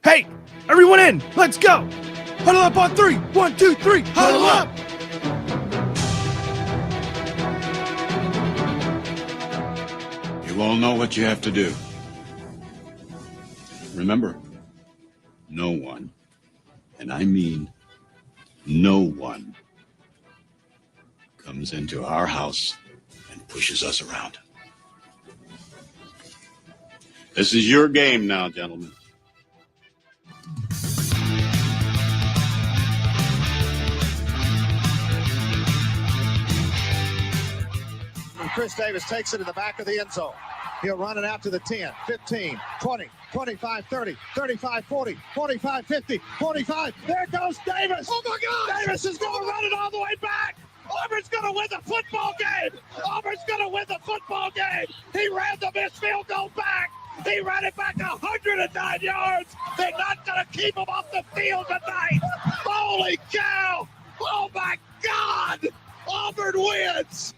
Hey, everyone in. Let's go. Huddle up on 3. 1, 2, 3. Huddle up. You all know what you have to do. Remember, no one, and I mean no one, comes into our house and pushes us around. This is your game now, gentlemen. And Chris Davis takes it in the back of the end zone. He'll run it out to the 10, 15, 20, 25, 30, 35, 40, 45, 50, 45. There goes Davis. Oh, my God. Davis is going to run it all the way back. Auburn's going to win the football game. Auburn's going to win the football game. He ran the missed field goal back. He ran it back 109 yards. They're not going to keep him off the field tonight. Holy cow. Oh, my God. Auburn wins.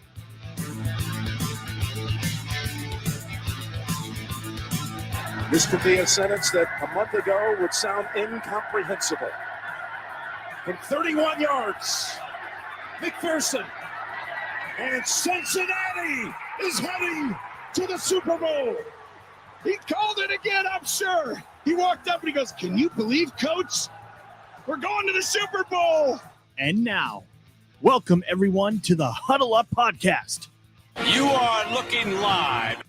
This could be a sentence that a month ago would sound incomprehensible. From 31 yards, McPherson and Cincinnati is heading to the Super Bowl. He called it again, I'm sure. He walked up and he goes, "Can you believe, Coach? We're going to the Super Bowl." And now, welcome everyone to the Huddle Up Podcast. You are looking live.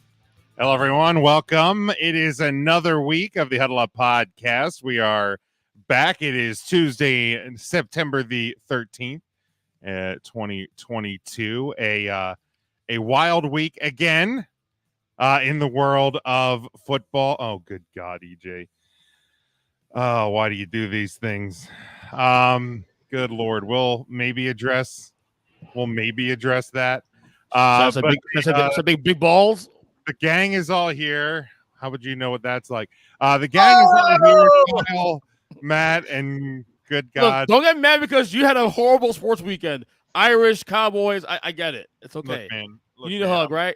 Hello, everyone. Welcome. It is another week of the Huddle Up Podcast. We are back. It is Tuesday, September the 13th, 2022. A wild week again in the world of football. Oh, good God, EJ. Oh, why do you do these things? Good Lord. We'll maybe address that. That's a big balls. The gang is all here. How would you know what that's like? The gang is all here. Kyle, Matt, and good God. Look, don't get mad because you had a horrible sports weekend. Irish, Cowboys, I get it. It's okay. Look, man, you need a hug, right?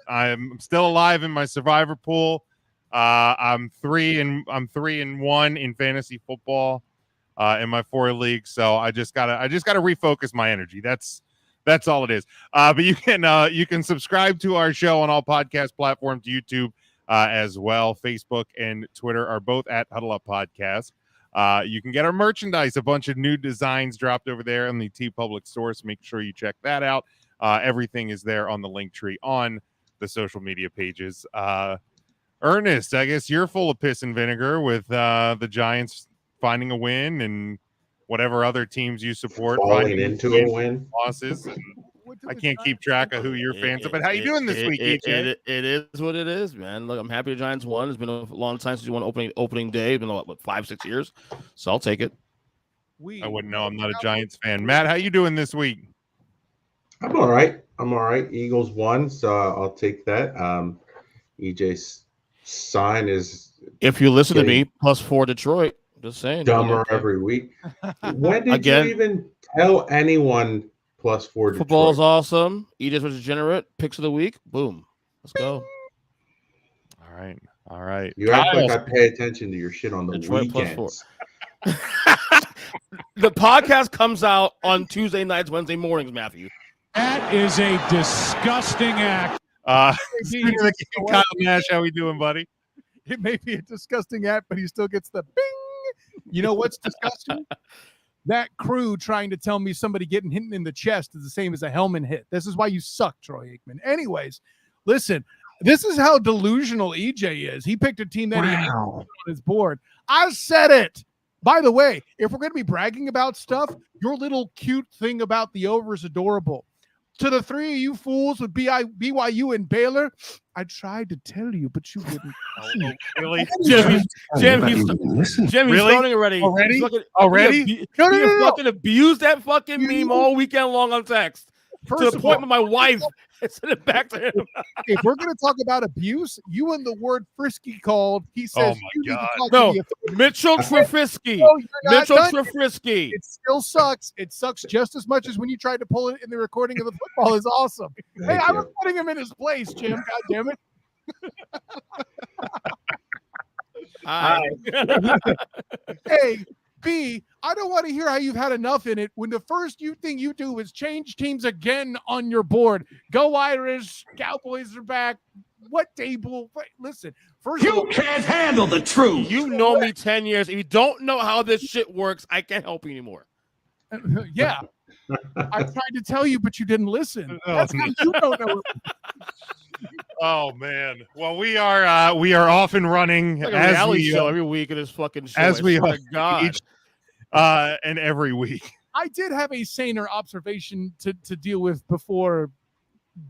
I'm still alive in my survivor pool. I'm 3-1 in fantasy football in my 4 leagues. So I just gotta refocus my energy. That's all it is. But you can subscribe to our show on all podcast platforms, YouTube as well. Facebook and Twitter are both at Huddle Up Podcast. You can get our merchandise. A bunch of new designs dropped over there in the TeePublic store, so make sure you check that out. Everything is there on the link tree on the social media pages. Ernest, I guess you're full of piss and vinegar with the Giants finding a win and whatever other teams you support falling into a win, losses. And I can't keep track of who you're fans of. But how you doing this week, EJ? It is what it is, man. Look, I'm happy the Giants won. It's been a long time since you won opening day. It's been what 5-6 years, so I'll take it. I wouldn't know. I'm not a Giants fan. Matt, how you doing this week? I'm all right. Eagles won, so I'll take that. EJ's sign is, if you listen to me, +4 Detroit. Just saying. Dumber every week. When did you even tell anyone +4 Detroit? Football is awesome. EJ's was degenerate. Picks of the week. Boom. Let's go. All right. You act like I pay attention to your shit on the Detroit weekends. The podcast comes out on Tuesday nights, Wednesday mornings, Matthew. That is a disgusting act. Kyle Nash, how we doing, buddy? It may be a disgusting act, but he still gets the bing. You know what's disgusting? That crew trying to tell me somebody getting hit in the chest is the same as a helmet hit. This is why you suck, Troy Aikman. Anyways, listen, this is how delusional EJ is. He picked a team that he had on his board. I said it. By the way, if we're going to be bragging about stuff, your little cute thing about the over is adorable. To the three of you fools with BYU and Baylor, I tried to tell you, but you wouldn't. Really? Jim, he's starting already. Already? He fucking abused that fucking meme all weekend long on text. To the point where my wife sent it back to him. If we're going to talk about abuse, you and the word frisky called. He says, no, Mitchell Trubisky. Mitchell Trubisky. It still sucks. It sucks just as much as when you tried to pull it in the recording of the football is awesome. Hey, I was putting him in his place, Jim. God damn it. Hi. A, B, I don't want to hear how you've had enough in it when the first thing you do is change teams again on your board. Go Irish, Cowboys are back. What table? Listen, first You can't handle the truth. You know me 10 years. If you don't know how this shit works, I can't help you anymore. Yeah. I tried to tell you, but you didn't listen. Oh, That's how you don't know it. Oh man. Well, we are off and running It's like a as reality we show every week in this fucking show. as we swear are to God. each, and every week. I did have a saner observation to deal with before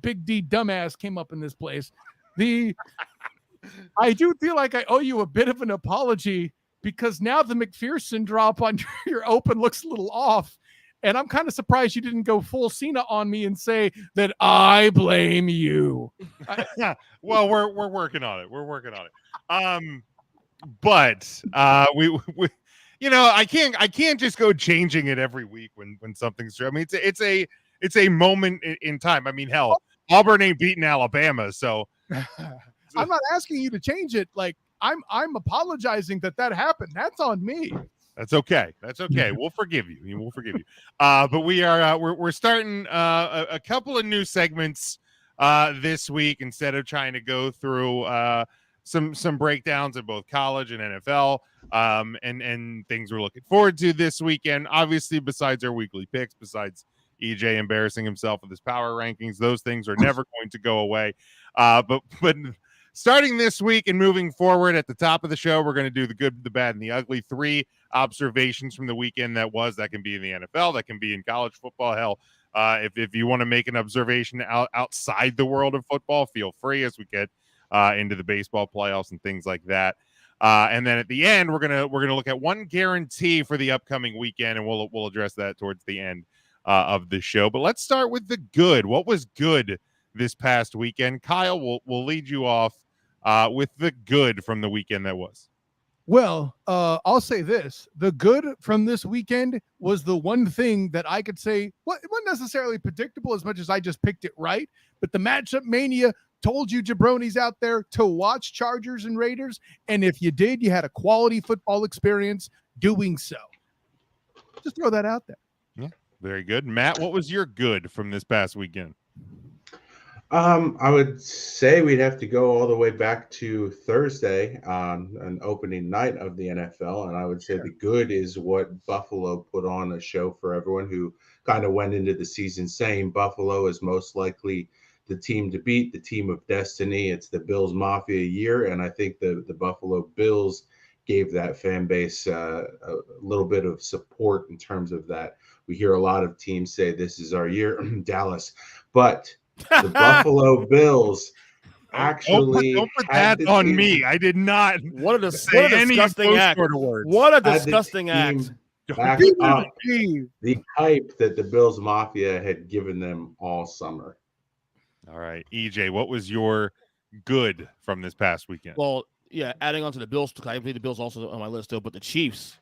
Big D dumbass came up in this place. I do feel like I owe you a bit of an apology because now the McPherson drop on your open looks a little off. And I'm kind of surprised you didn't go full Cena on me and say that I blame you. Well, we're working on it. We're working on it. But we I can't just go changing it every week when something's true. I mean, it's a moment in time. I mean, hell, Auburn ain't beating Alabama, so I'm not asking you to change it. Like I'm apologizing that happened. That's on me. that's okay. That's okay. We'll forgive you. We'll forgive you. But we are we're starting a couple of new segments this week instead of trying to go through some breakdowns of both college and NFL and things we're looking forward to this weekend. Obviously, besides our weekly picks, besides EJ embarrassing himself with his power rankings, those things are never going to go away. But starting this week and moving forward, at the top of the show, we're going to do the good, the bad, and the ugly. 3 observations from the weekend that can be in the NFL, that can be in college football. Hell, if you want to make an observation outside the world of football, feel free as we get into the baseball playoffs and things like that. And then at the end, we're gonna look at one guarantee for the upcoming weekend, and we'll address that towards the end of the show. But let's start with the good. What was good this past weekend? Kyle, we'll lead you off with the good from the weekend that was. Well, I'll say this. The good from this weekend was the one thing that I could say, it wasn't necessarily predictable as much as I just picked it right, but the matchup mania told you jabronis out there to watch Chargers and Raiders, and if you did, you had a quality football experience doing so. Just throw that out there. Yeah, very good. Matt, what was your good from this past weekend? I would say we'd have to go all the way back to Thursday on an opening night of the NFL. And I would say the good is what Buffalo put on a show for everyone who kind of went into the season saying Buffalo is most likely the team to beat, the team of destiny. It's the Bills Mafia year. And I think the Buffalo Bills gave that fan base a little bit of support in terms of that. We hear a lot of teams say this is our year, Dallas, but the Buffalo Bills actually don't put that on me. I did not. What a disgusting act. What a disgusting act. Back up the hype that the Bills Mafia had given them all summer. All right, EJ, what was your good from this past weekend? Well, yeah, adding on to the Bills, I believe the Bills also on my list still, but the Chiefs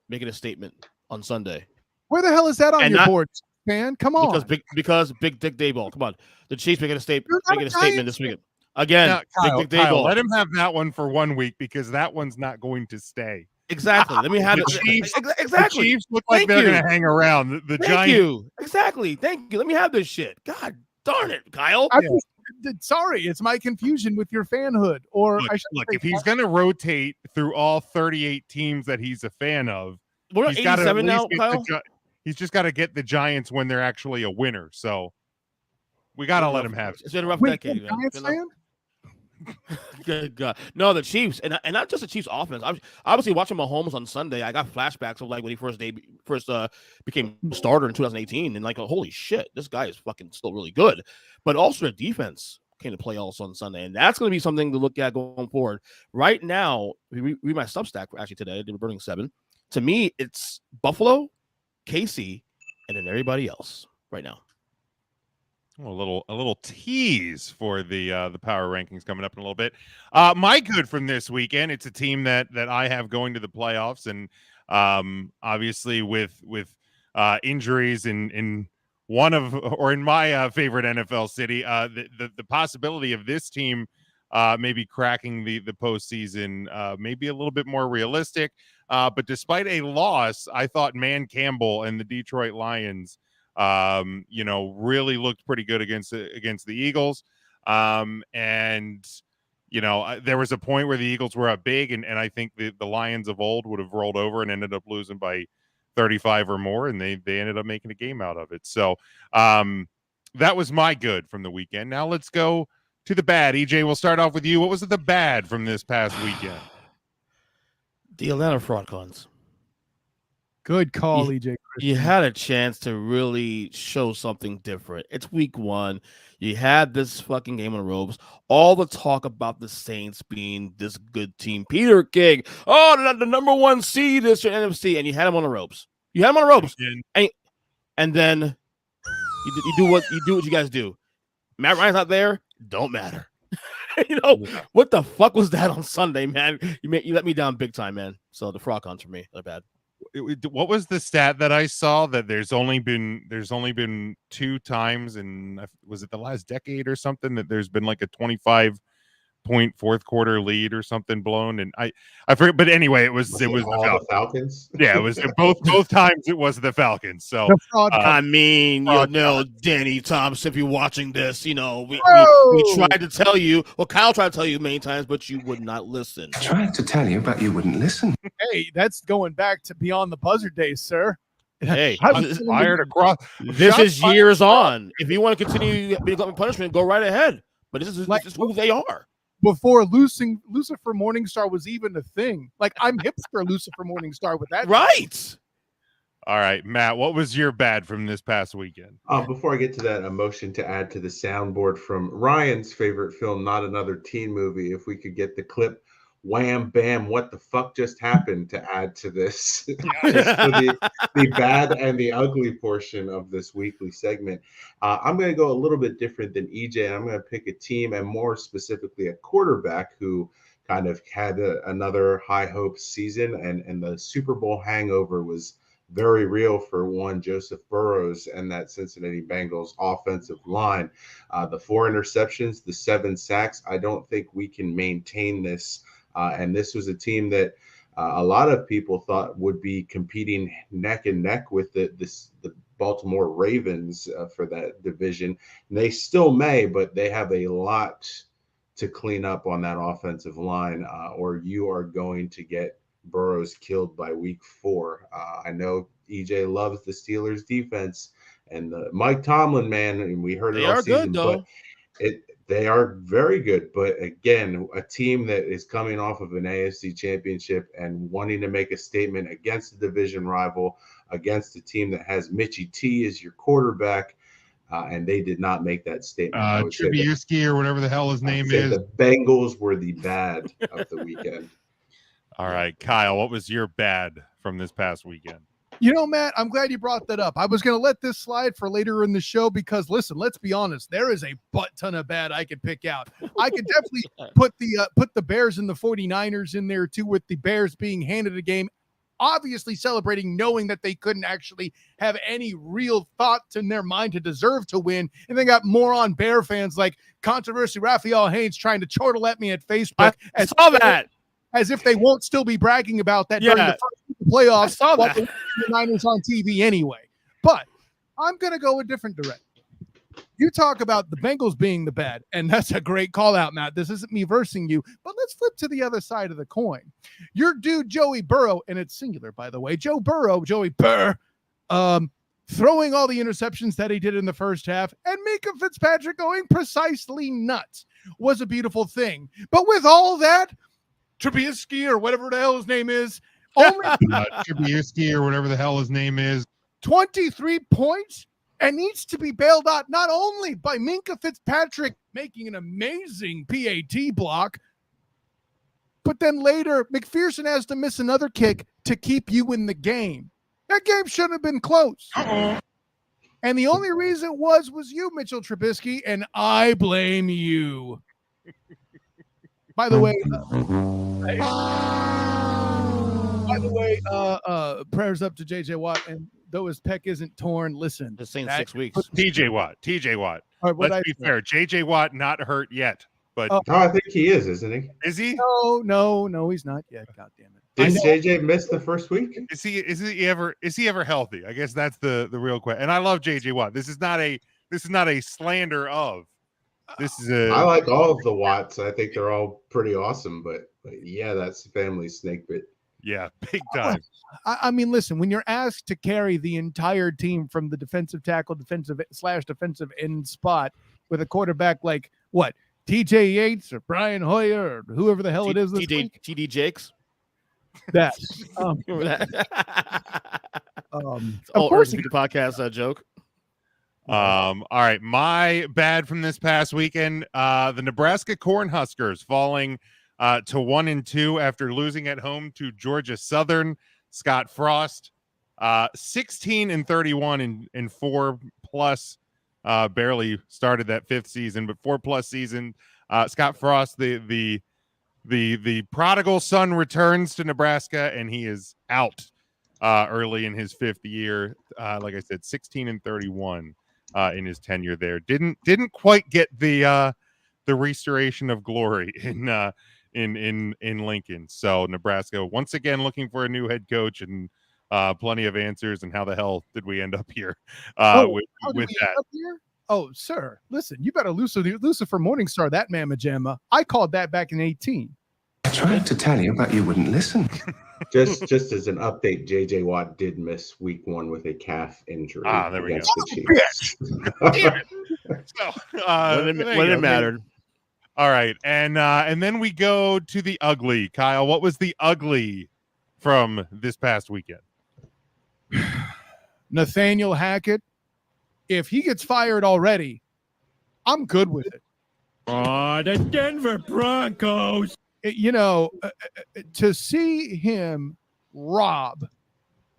making a statement on Sunday. Where the hell is that on your board, man? Come on. Because Big Dick Dayball. Come on. The Chiefs making a statement this weekend. Again, now, Kyle, Big Dick Dayball. Let him have that one for 1 week because that one's not going to stay. Exactly. Let me have the it. Chiefs, exactly. The Chiefs look like they're going to hang around. The Thank Giants. you. Exactly. Thank you. Let me have this shit. God darn it, Kyle. Sorry, it's my confusion with your fanhood. Or look, if he's going to rotate through all 38 teams that he's a fan of, we're at 87 now, Kyle. He's just got to get the Giants when they're actually a winner. So we got to let him have it. It's been a rough decade. Giants fan? Good God. No, the Chiefs, and not just the Chiefs offense. I was obviously watching Mahomes on Sunday. I got flashbacks of like when he first became starter in 2018, and like, holy shit, this guy is fucking still really good. But also the defense came to play also on Sunday, and that's going to be something to look at going forward. Right now, we read my Substack actually today. They were burning 7. To me, it's Buffalo, KC, and then everybody else right now. A little tease for the power rankings coming up in a little bit. My good from this weekend, it's a team that I have going to the playoffs, and obviously with injuries in one of or in my favorite NFL city, the possibility of this team maybe cracking the postseason, maybe a little bit more realistic. But despite a loss, I thought Man Campbell and the Detroit Lions, really looked pretty good against the Eagles. And there was a point where the Eagles were up big, and I think the Lions of old would have rolled over and ended up losing by 35 or more, and they ended up making a game out of it. So that was my good from the weekend. Now let's go to the bad. EJ, we'll start off with you. What was the bad from this past weekend? The Atlanta Falcons. Good call, EJ. You had a chance to really show something different. It's week 1. You had this fucking game on the ropes. All the talk about the Saints being this good team. Peter King, the number 1 seed is your NFC, and you had them on the ropes. And then you do what you guys do. Matt Ryan's not there. Don't matter. What the fuck was that on Sunday, man? You let me down big time, man. So the Falcons for me, they're bad. What was the stat that I saw that there's only been 2 times in, was it the last decade or something, that there's been like a 25-point fourth quarter lead or something blown? And I forget, but anyway, it was the Falcons. Yeah, it was both times it was the Falcons. So Danny Thompson, if you're watching this, we tried to tell you, Kyle tried to tell you many times, but you would not listen. I tried to tell you, but you wouldn't listen. Hey, that's going back to beyond the buzzer days, sir. Hey, fired across. This is years on. If you want to continue being punishment, go right ahead. But this is who they are. Before Lucifer Morningstar was even a thing. Like, I'm hipster Lucifer Morningstar with that. Right. All right, Matt, what was your bad from this past weekend? Before I get to that, a motion to add to the soundboard from Ryan's favorite film, Not Another Teen Movie. If we could get the clip, wham, bam, what the fuck just happened, to add to this. Just for the bad and the ugly portion of this weekly segment. I'm going to go a little bit different than EJ, and I'm going to pick a team, and more specifically a quarterback who kind of had another high hopes season, and the Super Bowl hangover was very real for one Joseph Burrows and that Cincinnati Bengals offensive line. The 4 interceptions, the 7 sacks, I don't think we can maintain this. And this was a team that a lot of people thought would be competing neck and neck with the Baltimore Ravens for that division. And they still may, but they have a lot to clean up on that offensive line, or you are going to get Burrows killed by week 4. I know EJ loves the Steelers defense and the Mike Tomlin, man, and we heard it all season, but they are very good. But again, a team that is coming off of an AFC championship and wanting to make a statement against a division rival, against a team that has Mitchie T as your quarterback, and they did not make that statement. Trubisky or whatever the hell his name is. The Bengals were the bad of the weekend. All right, Kyle, what was your bad from this past weekend? Matt, I'm glad you brought that up. I was going to let this slide for later in the show because, listen, let's be honest. There is a butt ton of bad I could pick out. I could definitely put the Bears and the 49ers in there, too, with the Bears being handed a game, obviously celebrating, knowing that they couldn't actually have any real thought in their mind to deserve to win. And they got moron Bear fans like controversy Raphael Haynes trying to chortle at me at Facebook. I saw that. As if they won't still be bragging about that during the first playoffs. I saw that. The Niners on TV anyway. But I'm going to go a different direction. You talk about the Bengals being the bad, and that's a great call out, Matt. This isn't me versing you, but let's flip to the other side of the coin. Your dude, Joey Burrow, and it's singular, by the way, Joey Burr, throwing all the interceptions that he did in the first half, and Minkah Fitzpatrick going precisely nuts was a beautiful thing. But with all that, Trubisky or whatever the hell his name is, only Trubisky or whatever the hell his name is, 23 points, and needs to be bailed out not only by Minkah Fitzpatrick making an amazing PAT block, but then later McPherson has to miss another kick to keep you in the game. That game shouldn't have been close. And the only reason was you, Mitchell Trubisky, and I blame you. By the way, prayers up to JJ Watt, and though his pec isn't torn, listen. Just saying 6 weeks. TJ Watt. Right, Let's be fair. JJ Watt not hurt yet, but Oh. No, I think he isn't he? is he? No, he's not yet. God damn it. Did know. JJ miss the first week? Is he ever healthy? I guess that's the real question. And I love JJ Watt. This is not a slander of. This is I like all of the Watts. I think they're all pretty awesome, but yeah, that's the family snake bit. yeah, big time. I mean, listen, when you're asked to carry the entire team from the defensive tackle, defensive end spot with a quarterback like what, TJ Yates or Brian Hoyer or whoever the hell it is this week? TD Jakes. That. Remember that? Of Oh, course, the podcast joke. All right, my bad from this past weekend. The Nebraska Cornhuskers falling to 1-2 after losing at home to Georgia Southern. Scott Frost, 16-31 in 4+. Barely started that 5th season, but 4+ season. Scott Frost, the prodigal son, returns to Nebraska, and he is out early in his 5th year. Like I said, 16-31 in his tenure there. Didn't quite get the restoration of glory in Lincoln. So Nebraska once again looking for a new head coach and plenty of answers. And how the hell did we end up here with that? Oh, sir, listen, you better Lucifer Morningstar that mamma jamma. I called that back in 18. I tried to tell you, but you wouldn't listen. Just as an update, JJ Watt did miss week 1 with a calf injury. There we go. The Chiefs. Damn it. So, when it mattered. All right, and then we go to the ugly. Kyle, what was the ugly from this past weekend? Nathaniel Hackett, if he gets fired already, I'm good with it. Oh, the Denver Broncos. To see him rob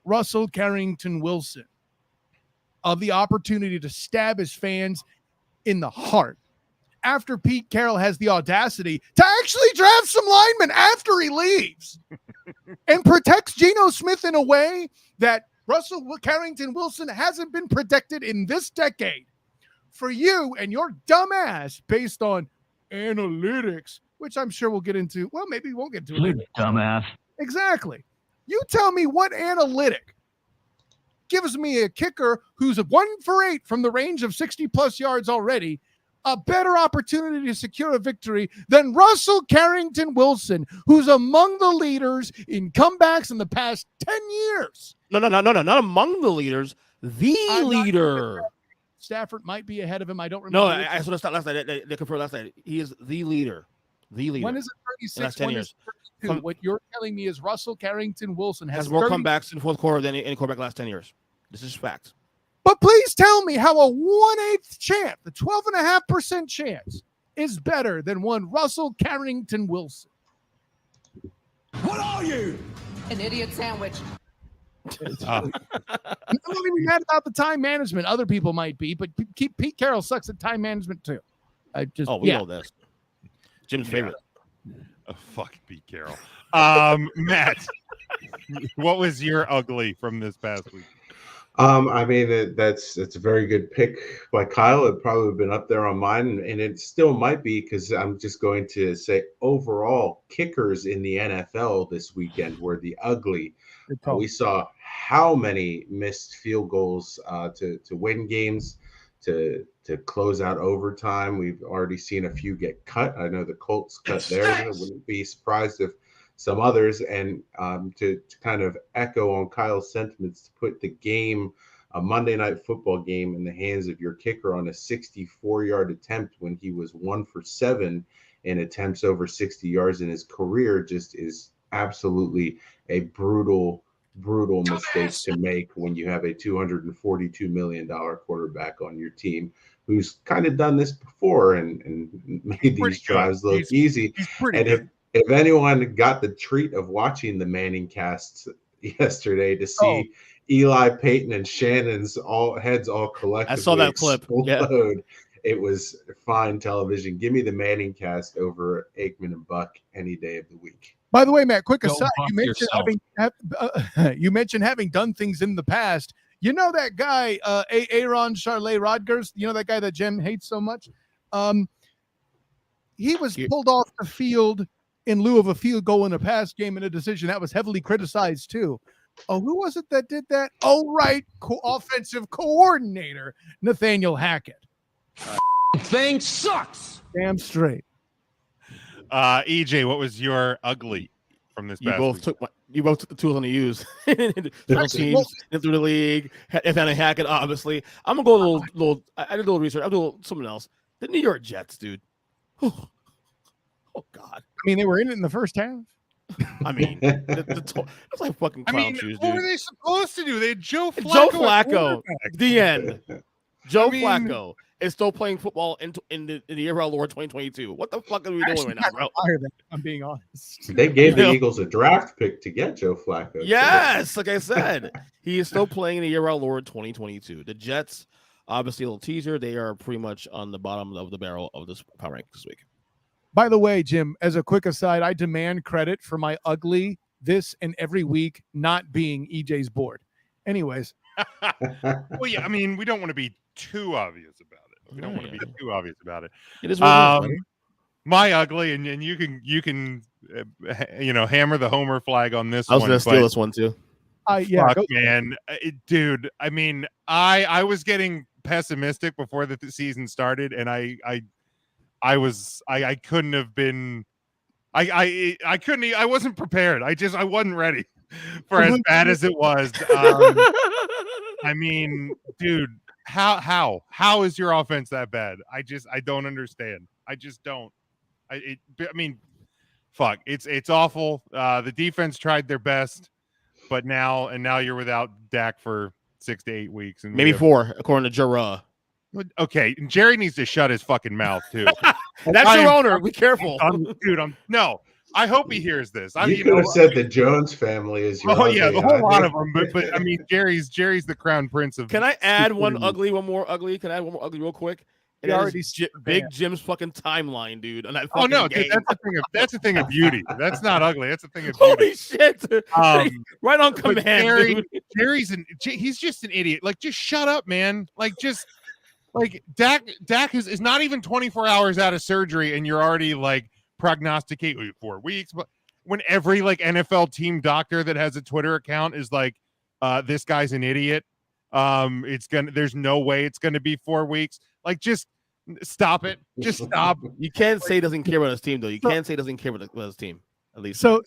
Russell Carrington Wilson of the opportunity to stab his fans in the heart after Pete Carroll has the audacity to actually draft some linemen after he leaves and protects Geno Smith in a way that Russell Carrington Wilson hasn't been protected in this decade. For you and your dumb ass, based on analytics, which I'm sure we'll get into. Well, maybe we won't get into it later. Dumbass. Exactly. You tell me what analytic gives me a kicker who's 1 for 8 from the range of 60+ yards already, a better opportunity to secure a victory than Russell Carrington Wilson, who's among the leaders in comebacks in the past 10 years. No, not among the leaders. The leader. Stafford might be ahead of him. I don't remember. No, I saw that last night. They confirmed last night. He is the leader. The leader. When is it 36? 10 When years. is it 32? What you're telling me is Russell Carrington Wilson has more comebacks in the fourth quarter than any quarterback last 10 years. This is fact. But please tell me how a 1/8 chance, the 12.5% chance, is better than one Russell Carrington Wilson. What are you? An idiot sandwich. I'm not even mad about the time management. Other people might be, but Pete Carroll sucks at time management too. We know this. Jim's favorite. Oh, fuck Pete Carroll. Matt, what was your ugly from this past week? I mean, it's a very good pick by Kyle. It probably would have been up there on mine, and it still might be, because I'm just going to say overall kickers in the NFL this weekend were the ugly. We saw how many missed field goals to win games, to close out overtime. We've already seen a few get cut. I know the Colts cut theirs. I wouldn't be surprised if some others. And to kind of echo on Kyle's sentiments, to put the game, a Monday Night Football game, in the hands of your kicker on a 64-yard attempt when he was 1 for 7 in attempts over 60 yards in his career, just is absolutely a brutal mistake to make when you have a $242 million quarterback on your team who's kind of done this before and made these drives look easy. And if anyone got the treat of watching the Manning casts yesterday to see Eli, Peyton, and Shannon's heads all collectively, I saw that clip. Explode, it was fine television. Give me the Manning cast over Aikman and Buck any day of the week. By the way, Matt, quick Go aside, you mentioned having done things in the past. You know that guy, Aaron Charlet Rodgers, you know that guy that Jem hates so much? he was Here- pulled off the field in lieu of a field goal in a pass game in a decision that was heavily criticized too. Oh, who was it that did that? Oh, right, offensive coordinator Nathaniel Hackett. Thing sucks. Damn straight. EJ, what was your ugly from this You past both week? took you both took the tools on the use. Special teams into the league. Nathaniel Hackett, obviously. I'm gonna go a little. I did a little research. I'll do something else. The New York Jets, dude. Oh God. I mean, they were in it in the first half. I mean, that's like fucking I clown mean, shoes, what dude. were they supposed to do? They had Joe Flacco. Joe at Flacco. quarterback. The end. Joe I mean- Flacco is still playing football in the year of our Lord 2022. What the fuck are we doing right now, bro? Higher than, I'm being honest. They gave the Yeah. Eagles a draft pick to get Joe Flacco. too. Yes, like I said, he is still playing in the year of our Lord 2022. The Jets, obviously, a little teaser. They are pretty much on the bottom of the barrel of this power rank this week. By the way, Jim, as a quick aside, I demand credit for my ugly this and every week not being EJ's board. Anyways, Well, yeah, I mean, we don't want to be too obvious about it. We don't want to be too obvious about it. It is what it is, buddy. My ugly, and you can hammer the homer flag on this I was one. going to steal this one too. yeah, Fuck, go- man, dude. I mean, I was getting pessimistic before the season started, and I couldn't have been. I couldn't. I wasn't prepared. I wasn't ready for as bad as it was. I mean, dude, how is your offense that bad? I don't understand. I just don't. I mean, fuck. It's awful. The defense tried their best, but now you're without Dak for 6 to 8 weeks, and Maybe 4, according to Jura. Okay, Jerry needs to shut his fucking mouth too. That's I your am- owner. Be careful. No. I hope he hears this. I You mean, could have said the Jones family is your oh yeah, ugly, the whole huh? lot of them. But I mean, Jerry's the crown prince of. Can I add one stupidity. more ugly? Can I add one more ugly real quick? We And that already is Big Jim's fucking timeline, dude. On that Oh no, fucking dude, game. that's a thing of beauty. That's not ugly. That's a thing of beauty. Holy shit! Right on But command, Jerry, dude. he's just an idiot. Like, just shut up, man. Like Dak is not even 24 hours out of surgery, and you're already like prognosticate 4 weeks. But when every like NFL team doctor that has a Twitter account is like, this guy's an idiot. There's no way it's gonna be 4 weeks. Like, just stop it. Just stop. You can't say he doesn't care about his team, though. You can't say he doesn't care about his team. At least. So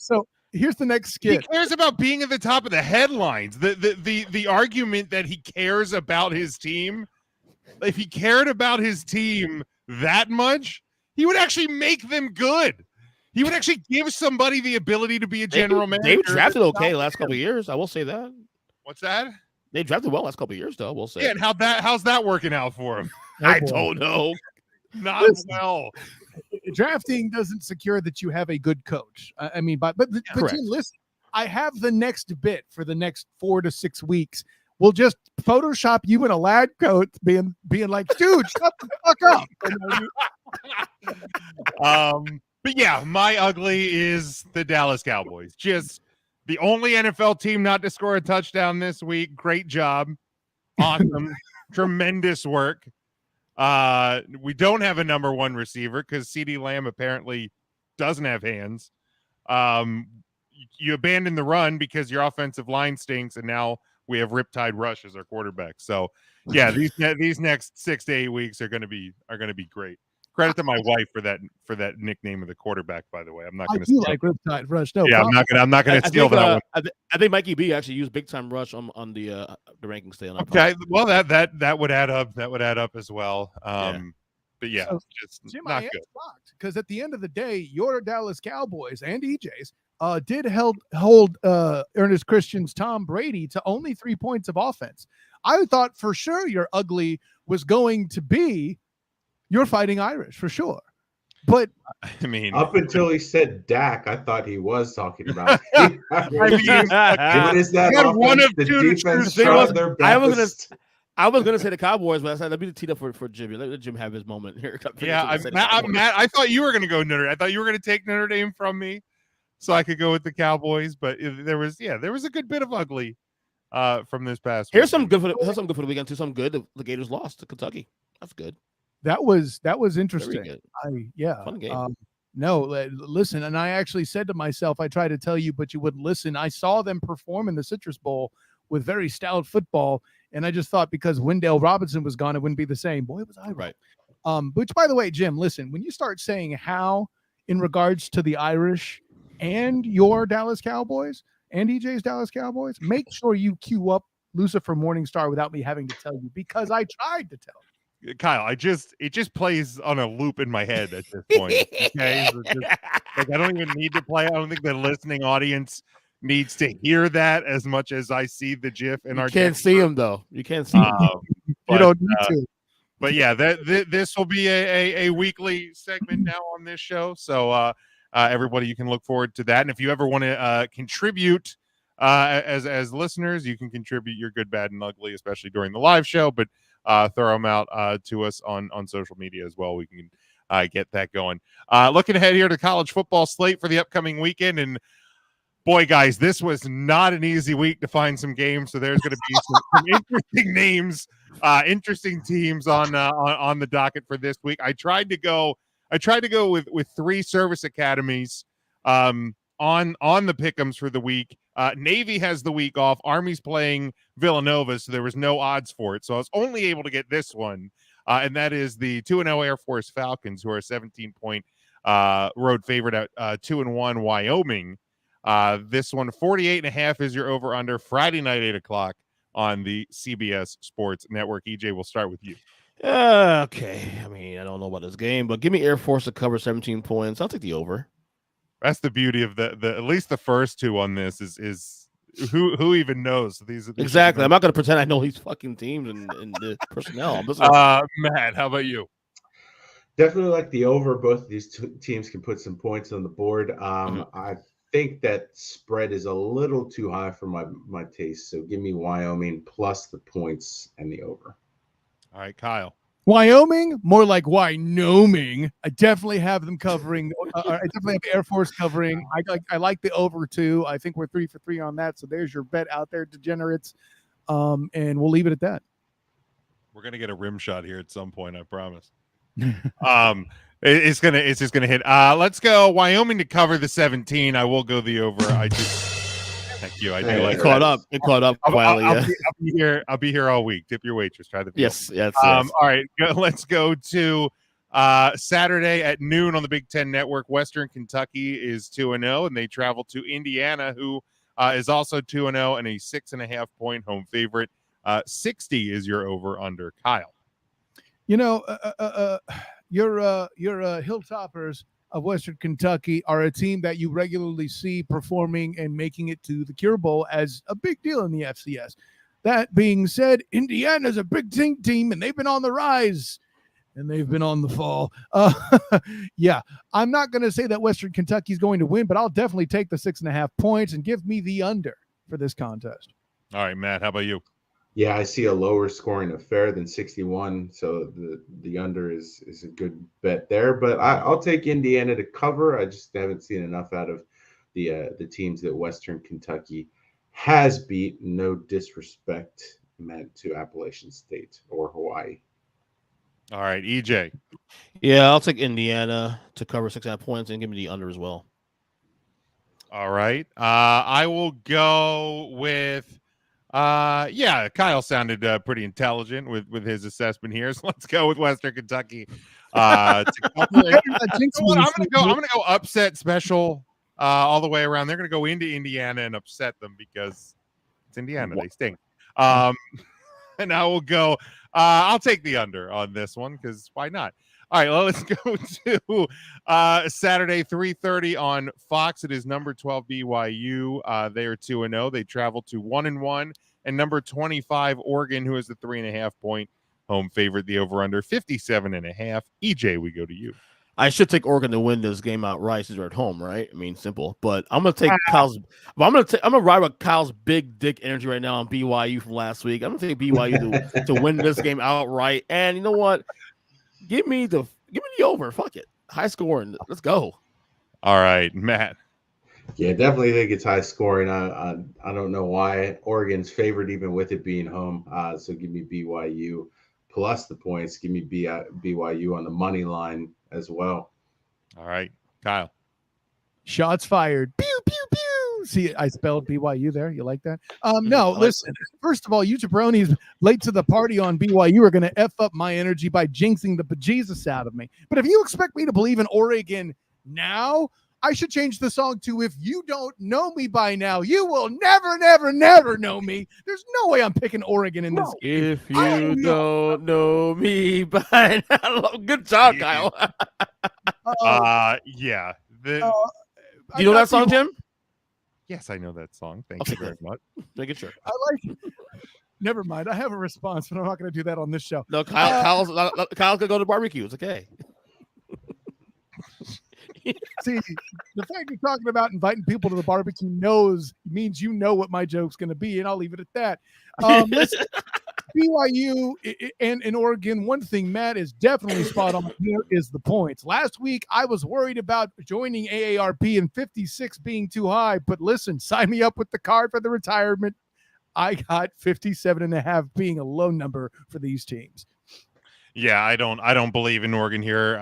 here's the next He skit. cares about being at the top of the headlines. The argument that he cares about his team, if he cared about his team that much, he would actually make them good. He would actually give somebody the ability to be a general manager. They drafted okay the last couple of years. I will say that. What's that? They drafted well last couple of years, though. We'll say. Yeah, and how's that working out for him? I don't know. Not Listen. well. Drafting doesn't secure that you have a good coach. But Correct. Jim, listen, I have the next bit for the next 4 to 6 weeks. We'll just Photoshop you in a lab coat, being like, dude, shut the fuck up. But yeah, my ugly is the Dallas Cowboys. Just the only NFL team not to score a touchdown this week. Great job. Awesome. Tremendous work. We don't have a number 1 receiver because CeeDee Lamb apparently doesn't have hands. You abandoned the run because your offensive line stinks, and now we have Riptide Rush as our quarterback. So yeah, these next 6 to 8 weeks are going to be great. Credit to my wife for that nickname of the quarterback, by the way. I'm not I going do to like Riptide Rush. No, yeah, I'm not going to steal that one. I think Mikey B actually used Big Time Rush on the rankings today. Okay, well that would add up. That would add up as well. But yeah, So, just Jim, not I am good. shocked because at the end of the day, your Dallas Cowboys and EJ's did hold Ernest Christian's Tom Brady to only 3 points of offense. I thought for sure your ugly was going to be you're fighting Irish for sure. But I mean, Up until he said Dak, I thought he was talking about. I mean, What is that? he had one offense? of The two defense They tried was- their I was best. I was gonna say the Cowboys, but I said let me tee up for Jim. Let Jim have his moment here. yeah, I'm Matt. I thought you were going to go Notre. I thought you were going to take Notre Dame from me, so I could go with the Cowboys. But there was a good bit of ugly from this past. Here's some weekend. good for the weekend too. Some good. The Gators lost to Kentucky. That's good. That was interesting. good. Yeah. Fun game. No, listen, and I actually said to myself, I tried to tell you, but you wouldn't listen. I saw them perform in the Citrus Bowl with very stout football, and I just thought because Wendell Robinson was gone, it wouldn't be the same. Boy, was I right. Which, by the way, Jim, listen, when you start saying how in regards to the Irish and your Dallas Cowboys and EJ's Dallas Cowboys, make sure you queue up Lucifer Morningstar without me having to tell you, because I tried to tell you. Kyle, it just plays on a loop in my head at this point. Okay, I don't even need to play. I don't think the listening audience needs to hear that as much as I see the GIF in our. You can't see him though. You can't see him. You don't need to. But yeah, this will be a weekly segment now on this show. So everybody, you can look forward to that. And if you ever want to contribute as listeners, you can contribute your good, bad, and ugly, especially during the live show. But throw them out to us on social media as well. We can get that going. Looking ahead here to college football slate for the upcoming weekend. And boy, guys, this was not an easy week to find some games. So there's going to be some interesting names, interesting teams on the docket for this week. I tried to go with 3 service academies on the pick'ems for the week. Navy has the week off. Army's playing Villanova, so there was no odds for it. So I was only able to get this one, and that is the 2-0 Air Force Falcons, who are a 17-point road favorite at 2-1 Wyoming. This one, 48.5 is your over-under. Friday night, 8 o'clock on the CBS Sports Network. EJ, we'll start with you. Okay. I mean, I don't know about this game, but give me Air Force to cover 17 points. I'll take the over. That's the beauty of the at least the first 2 on this is who even knows these exactly. I'm not going to pretend I know these fucking teams and the personnel. Matt, how about you? Definitely like the over. Both of these teams can put some points on the board. I think that spread is a little too high for my taste. So give me Wyoming plus the points and the over. All right, Kyle. Wyoming, more like Wyoming. I definitely have them covering. I definitely have Air Force covering. I like the over too. I think we're 3 for 3 on that. So there's your bet out there, degenerates. And we'll leave it at that. We're gonna get a rim shot here at some point, I promise. It's just gonna hit. Let's go Wyoming to cover the 17. I will go the over. Thank you. I do like caught up. It caught up quietly. I'll be here all week. Tip your waitress. Try the deal. Yes. All right. Let's go to Saturday at noon on the Big Ten Network. Western Kentucky is 2-0, and they travel to Indiana, who is also 2-0 and a 6.5 point home favorite. 60 is your over under. Kyle. You know, your Hilltoppers of Western Kentucky are a team that you regularly see performing and making it to the Cure Bowl as a big deal in the FCS. That being said, Indiana's a big team, and they've been on the rise, and they've been on the fall. Yeah, I'm not going to say that Western Kentucky is going to win, but I'll definitely take the 6.5 points and give me the under for this contest. All right, Matt, how about you? Yeah, I see a lower scoring affair than 61, so the under is a good bet there. But I'll take Indiana to cover. I just haven't seen enough out of the teams that Western Kentucky has beat. No disrespect meant to Appalachian State or Hawaii. All right, EJ. Yeah, I'll take Indiana to cover 6.5 points and give me the under as well. All right, I will go with. Kyle sounded pretty intelligent with his assessment here. So let's go with Western Kentucky. I'm gonna go upset special all the way around. They're gonna go into Indiana and upset them because it's Indiana. They stink. And I will go. I'll take the under on this one because why not? All right, well, let's go to Saturday, 3:30 on Fox. It is number 12 BYU. They are 2-0. They travel to 1-1, and number 25 Oregon, who is the 3.5 point home favorite. The over/under 57.5. EJ, we go to you. I should take Oregon to win this game outright since they're at home, right? I mean, simple. But I'm gonna take Kyle's. I'm gonna ride with Kyle's big dick energy right now on BYU from last week. I'm gonna take BYU to win this game outright. And you know what? Give me the over. Fuck it. High scoring. Let's go. All right, Matt. Yeah, definitely think it's high scoring. I don't know why Oregon's favored even with it being home. So give me BYU plus the points. Give me BYU on the money line as well. All right, Kyle. Shots fired. Pew, pew, pew. See, I spelled BYU there. You like that? No, listen. First of all, you jabronis late to the party on BYU are going to F up my energy by jinxing the bejesus out of me. But if you expect me to believe in Oregon now, I should change the song to "If You Don't Know Me By Now, You Will Never, Never, Never Know Me." There's no way I'm picking Oregon in this game. If you don't know me by now. Good job, Kyle. Yeah. Do you know that song, Jim? Yes, I know that song. Thank you very much. Making sure. I like. Never mind. I have a response, but I'm not going to do that on this show. No, Kyle's going to go to barbecue. It's okay. See, the fact you're talking about inviting people to the barbecue means you know what my joke's going to be, and I'll leave it at that. Listen, BYU and in Oregon, one thing Matt is definitely spot on here is the points. Last week, I was worried about joining AARP and 56 being too high, but listen, sign me up with the card for the retirement. I got 57.5 being a low number for these teams. Yeah, I don't believe in Oregon here.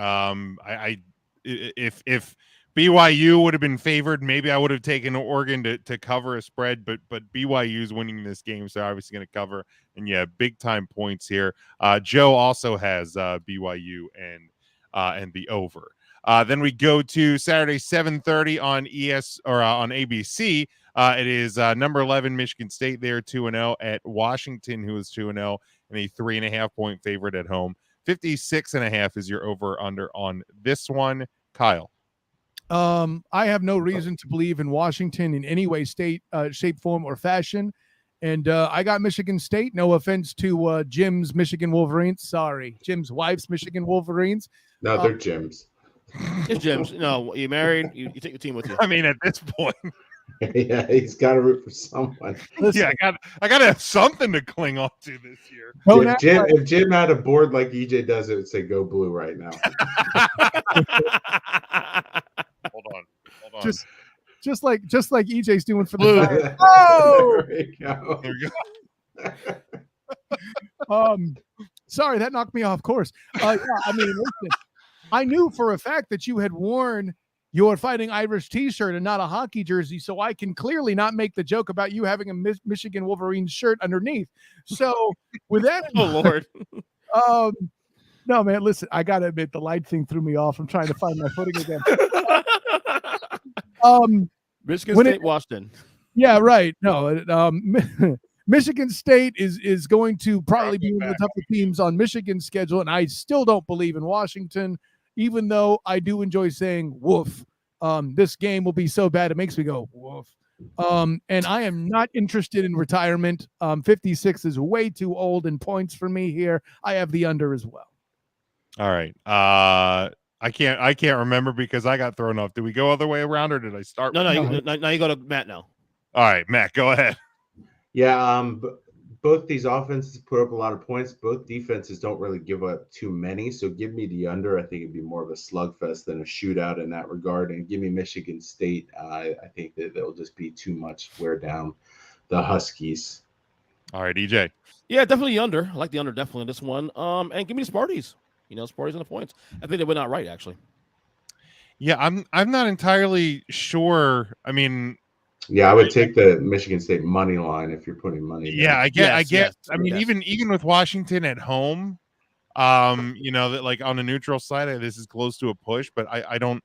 If BYU would have been favored, maybe I would have taken Oregon to cover a spread, but BYU's winning this game, so they're obviously going to cover. And yeah, big time points here. Joe also has BYU and the over. Then we go to Saturday 7:30 on on ABC. It is number 11 Michigan State. They're 2-0 at Washington, who is 2-0 and a 3.5 point favorite at home. 56.5 is your over under on this one. Kyle. I have no reason to believe in Washington in any way, shape, form, or fashion. And I got Michigan State. No offense to Jim's Michigan Wolverines. Sorry, Jim's wife's Michigan Wolverines. No, they're Jim's. It's Jim's. No, you married. You take the team with you. I mean, at this point. Yeah, he's got to root for someone. Yeah, I got to have something to cling on to this year. If Jim had a board like EJ does, it would say "Go Blue" right now. Hold on. Just like EJ's doing for the Blue. Oh, there we go. There we go. Sorry, that knocked me off course. Yeah, I mean, listen, I knew for a fact that you had worn your Fighting Irish t-shirt and not a hockey jersey, so I can clearly not make the joke about you having a Michigan Wolverines shirt underneath. So with that, oh Lord, no man, listen, I gotta admit the light thing threw me off. I'm trying to find my footing again. Michigan State, Washington. Yeah, right. No, Michigan State is going to probably be one of the tougher teams on Michigan's schedule, and I still don't believe in Washington. Even though I do enjoy saying woof, this game will be so bad it makes me go woof. And I am not interested in retirement. 56 is way too old in points for me here. I have the under as well. All right. I can't remember because I got thrown off. Did we go other way around or did I start? No. Now you go to Matt now. All right, Matt, go ahead. Yeah. Both these offenses put up a lot of points. Both defenses don't really give up too many. So give me the under. I think it'd be more of a slugfest than a shootout in that regard. And give me Michigan State. I think that they'll just be too much wear down the Huskies. All right, EJ. Yeah, definitely under. I like the under definitely in this one. And give me the Sparties. Sparties on the points. I think they went out right actually. Yeah, I'm not entirely sure. I mean, yeah, I would take the Michigan State money line if you're putting money. Yeah, I get. Yes, I mean, even with Washington at home, that like on the neutral side, this is close to a push, but I don't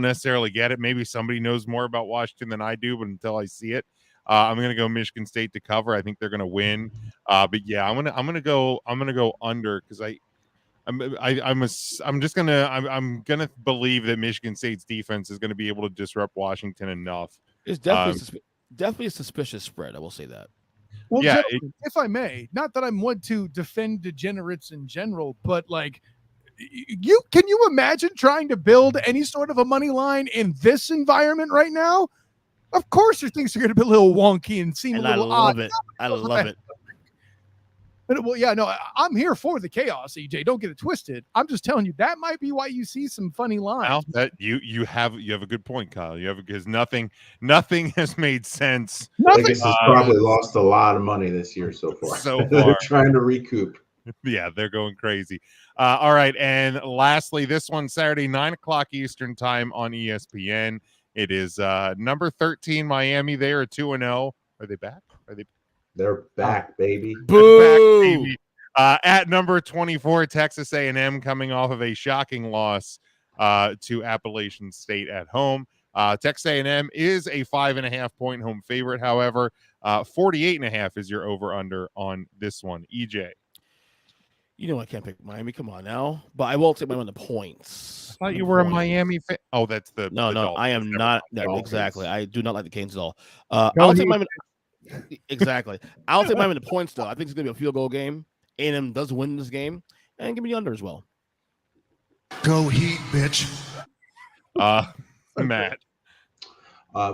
necessarily get it. Maybe somebody knows more about Washington than I do, but until I see it, I'm gonna go Michigan State to cover. I think they're gonna win. But yeah, I'm gonna go under because I'm gonna believe that Michigan State's defense is gonna be able to disrupt Washington enough. It's definitely a suspicious spread. I will say that. Well, yeah, if I may, not that I'm one to defend degenerates in general, but like, can you imagine trying to build any sort of a money line in this environment right now? Of course, your things are going to be a little wonky and seem a little odd. I love it. Well, yeah, no, I'm here for the chaos, EJ. Don't get it twisted. I'm just telling you that might be why you see some funny lines. Well, that you have a good point, Kyle. Because nothing has made sense. Vegas has probably lost a lot of money this year so far. So far. They're trying to recoup. Yeah, they're going crazy. All right, and lastly, this one Saturday, 9:00 Eastern time on ESPN. It is number 13 Miami. They are 2-0. Are they back? They're back, baby. Boo! At number 24, Texas A&M, coming off of a shocking loss to Appalachian State at home. Texas A&M is a 5.5-point home favorite. However, 48.5 is your over/under on this one. EJ. You know I can't pick Miami. Come on now. But I will take Miami on the points. I thought you were a Miami fan. Oh, that's the No, Dolphins. I am Never not. mind. No, exactly. I do not like the Canes at all. I'll take Miami. Exactly. I'll take Miami the points though. I think it's gonna be a field goal game. A&M does win this game, and give me the under as well. Go Heat, bitch. Matt.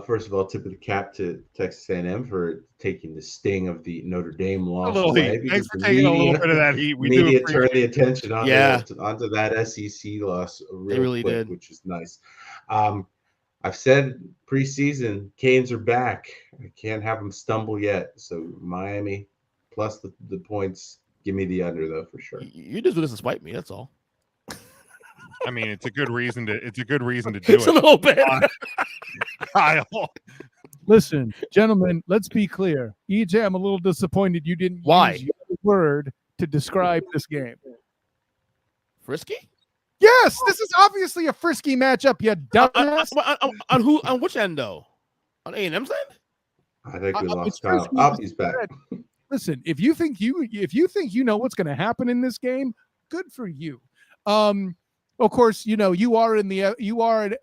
First of all, tip of the cap to Texas A&M for taking the sting of the Notre Dame A loss little away. heat. Thanks for because taking a little bit of that heat. We do media appreciate turned the attention onto, Yeah. onto that SEC loss real really quick, did. which is nice. I've said preseason, Canes are back. I can't have them stumble yet. So Miami plus the points. Give me the under though for sure. You just do this to spite me. That's all. I mean, it's a good reason to do It's a it. little bit. Kyle. Listen, gentlemen, let's be clear. EJ, I'm a little disappointed you didn't Why? use your word to describe this game. Frisky? Yes, this is obviously a frisky matchup, you dumbass. On who? On which end though? On A&M's end? I think we it's lost Kyle. frisky. Oh, he's back. Listen, if you think you know what's going to happen in this game, good for you. Of course, you know you are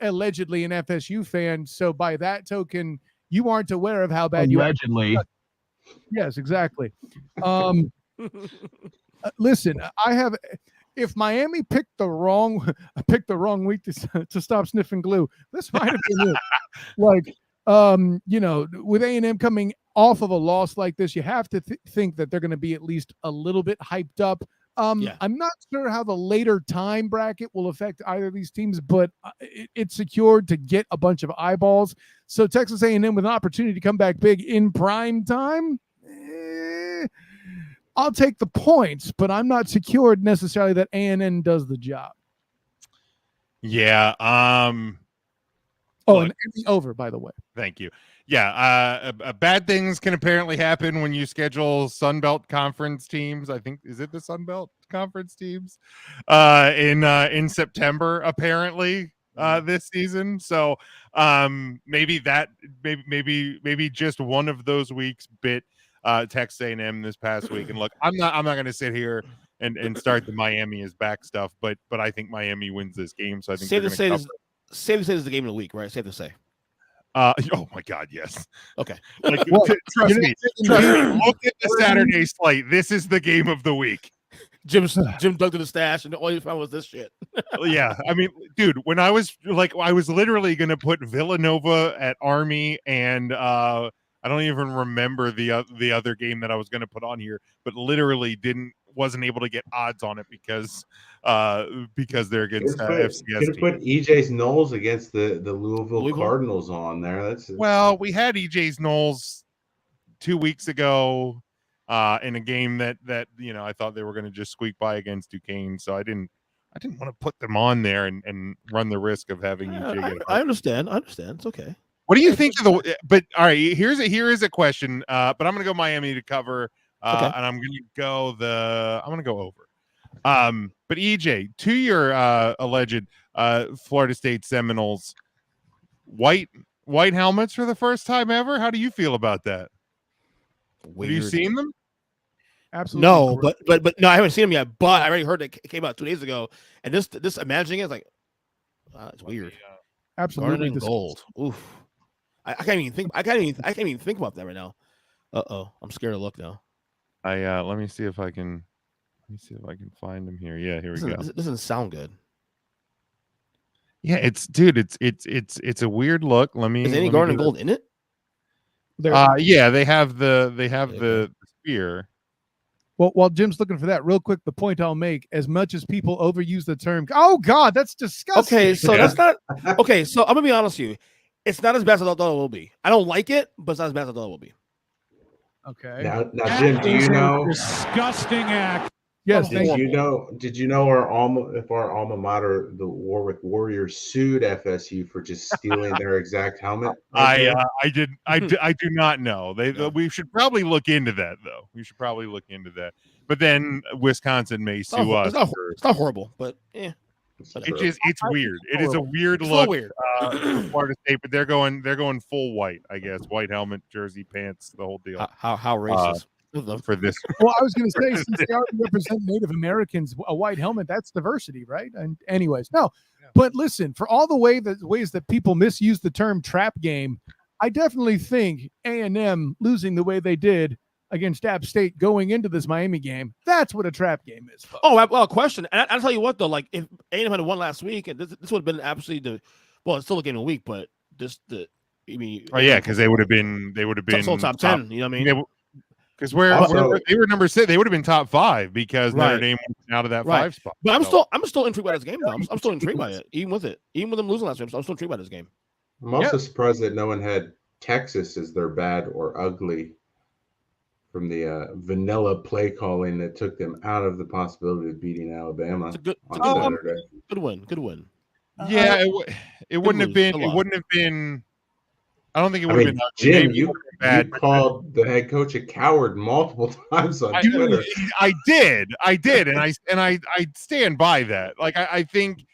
allegedly an FSU fan, so by that token, you aren't aware of how bad Allegedly. Yes, exactly. Listen, if Miami picked the wrong week to stop sniffing glue, this might have been it. Like, with A&M coming off of a loss like this, you have to think that they're going to be at least a little bit hyped up. I'm not sure how the later time bracket will affect either of these teams, but it's secured to get a bunch of eyeballs. So Texas A&M with an opportunity to come back big in prime time. I'll take the points, but I'm not secured necessarily that A&M does the job. Yeah. And the over, by the way. Thank you. Yeah. Bad things can apparently happen when you schedule Sun Belt Conference teams. I think, is it the Sun Belt Conference teams in September, apparently, this season. So maybe just one of those weeks bit Texas A&M this past week. And look, I'm not going to sit here and start the Miami is back stuff, but I think Miami wins this game. So I think safe to say this is the game of the week, right? Safe to say. Oh my God, yes. Okay. Like, trust me. Look at the Saturday slate. This is the game of the week. Jim dug to the stash, and all you found was this shit. Yeah, I mean, dude, when I was literally going to put Villanova at Army, and I don't even remember the other game that I was going to put on here, but literally wasn't able to get odds on it because they're against FCS. Could have put EJ's Knowles against the Louisville Cardinals on there. Well, we had EJ's Knowles 2 weeks ago in a game that I thought they were going to just squeak by against Duquesne, so I didn't want to put them on there and run the risk of having EJ get. I understand. it's okay. What do you think of the? But all right, here is a question. But I'm going to go Miami to cover. And I'm going to go over. But EJ, to your alleged Florida State Seminoles, white helmets for the first time ever. How do you feel about that? Weird. Have you seen them? Absolutely. No, but no, I haven't seen them yet. But I already heard it came out 2 days ago, and this imagining it is like, it's weird. Absolutely gold. Oof. I can't even think. I can't even think about that right now. I'm scared to look now. Let me see if I can find them here. Yeah, here we go. This doesn't sound good. Yeah, it's a weird look. Is any garnet gold in it? Yeah, they have the spear. Well, while Jim's looking for that, real quick, the point I'll make: as much as people overuse the term, "Oh God, that's disgusting." Okay, so that's not okay. So I'm gonna be honest with you, it's not as bad as I thought it will be. I don't like it, but it's not as bad as I thought it will be. Okay. Now, Jim, do you know? Disgusting act. Yes, Did you know our alma mater, the Warwick Warriors, sued FSU for just stealing their exact helmet? I do not know. We should probably look into that though. We should probably look into that. But then Wisconsin may sue us. It's not horrible, but yeah. It's weird. It is a weird look. Weird. Florida State, but they're going full white, I guess. White helmet, jersey, pants, the whole deal. How racist for this? Well, I was going to say, since they already represent Native Americans, a white helmet, that's diversity, right? And anyways, no. But listen, for all the ways that people misuse the term trap game, I definitely think A&M losing the way they did against App State going into this Miami game, that's what a trap game is, folks. Oh, well, question. And I'll tell you what, though, like if A&M had won last week, and this would have been absolutely it's still a game of the week, but because they would have been top 10. You know what I mean? Because they were number 6, they would have been top 5 because Notre Dame went out of that 5 spot. But I'm still intrigued by this game, though. I'm still intrigued by it, even with them losing last week. I'm still intrigued by this game. I'm also surprised that no one had Texas as their bad or ugly from the vanilla play calling that took them out of the possibility of beating Alabama on Saturday. Good win. Yeah, it wouldn't have been. It wouldn't have been. I don't think it would have been. Jim, you called the head coach a coward multiple times on Twitter. I did, and I stand by that. Like I think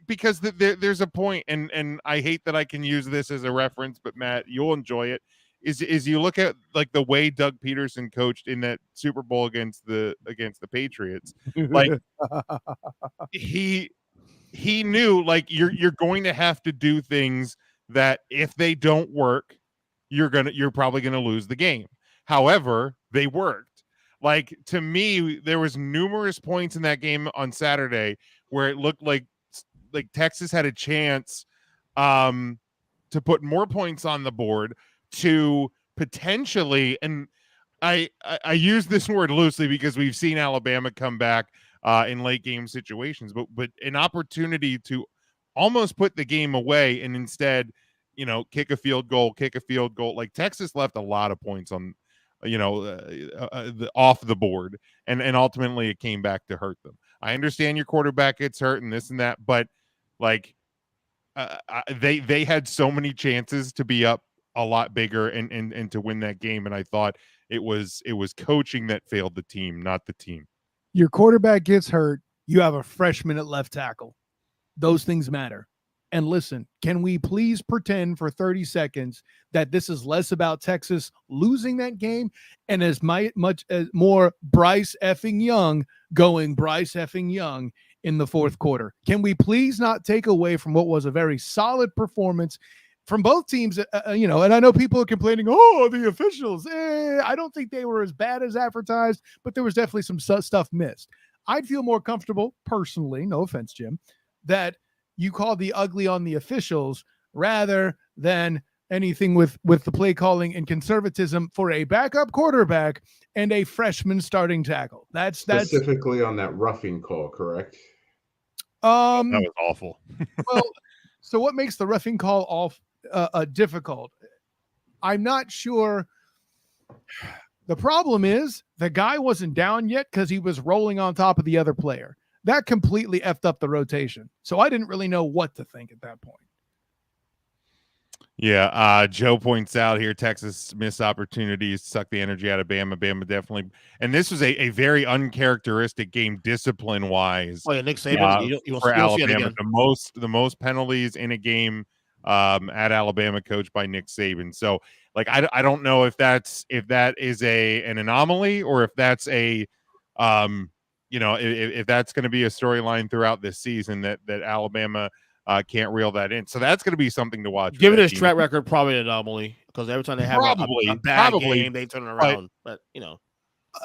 because there's a point, and I hate that I can use this as a reference, but Matt, you'll enjoy it. Is you look at like the way Doug Peterson coached in that Super Bowl against the Patriots, like he knew like you're going to have to do things that if they don't work, you're probably gonna lose the game. However, they worked. Like to me, there was numerous points in that game on Saturday where it looked like Texas had a chance to put more points on the board, to potentially, and I use this word loosely because we've seen Alabama come back in late game situations, but an opportunity to almost put the game away and instead, kick a field goal. Like Texas left a lot of points on, off the board, and ultimately it came back to hurt them. I understand your quarterback gets hurt and this and that, but like they had so many chances to be up a lot bigger and to win that game, and I thought it was coaching that failed the team, not the team. Your quarterback gets hurt, you have a freshman at left tackle. Those things matter. And listen, can we please pretend for 30 seconds that this is less about Texas losing that game and as much as more Bryce effing Young going Bryce effing Young in the fourth quarter? Can we please not take away from what was a very solid performance from both teams, and I know people are complaining, the officials, I don't think they were as bad as advertised, but there was definitely some stuff missed. I'd feel more comfortable personally, no offense, Jim, that you call the ugly on the officials rather than anything with the play calling and conservatism for a backup quarterback and a freshman starting tackle. That's specifically on that roughing call, correct? That was awful. Well, so what makes the roughing call difficult? I'm not sure. The problem is the guy wasn't down yet because he was rolling on top of the other player. That completely effed up the rotation. So I didn't really know what to think at that point. Yeah, Joe points out here, Texas missed opportunities, suck the energy out of Bama. Bama definitely, and this was a very uncharacteristic game discipline-wise. Oh yeah, Nick Saban for Alabama, the most penalties in a game at Alabama, coached by Nick Saban. So, like, I don't know if that is an anomaly or if that's a if that's going to be a storyline throughout this season that Alabama can't reel that in. So that's going to be something to watch. Given his track record, probably an anomaly because every time they have a bad game, they turn it around. But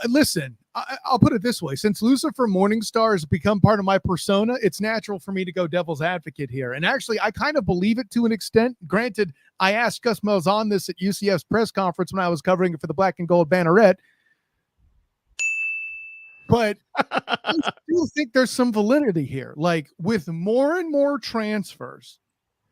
listen, I'll put it this way: since Lucifer Morningstar has become part of my persona, it's natural for me to go devil's advocate here. And actually, I kind of believe it to an extent. Granted, I asked Gus Malzahn this at UCF's press conference when I was covering it for the Black and Gold Banneret. But I still think there's some validity here. Like, with more and more transfers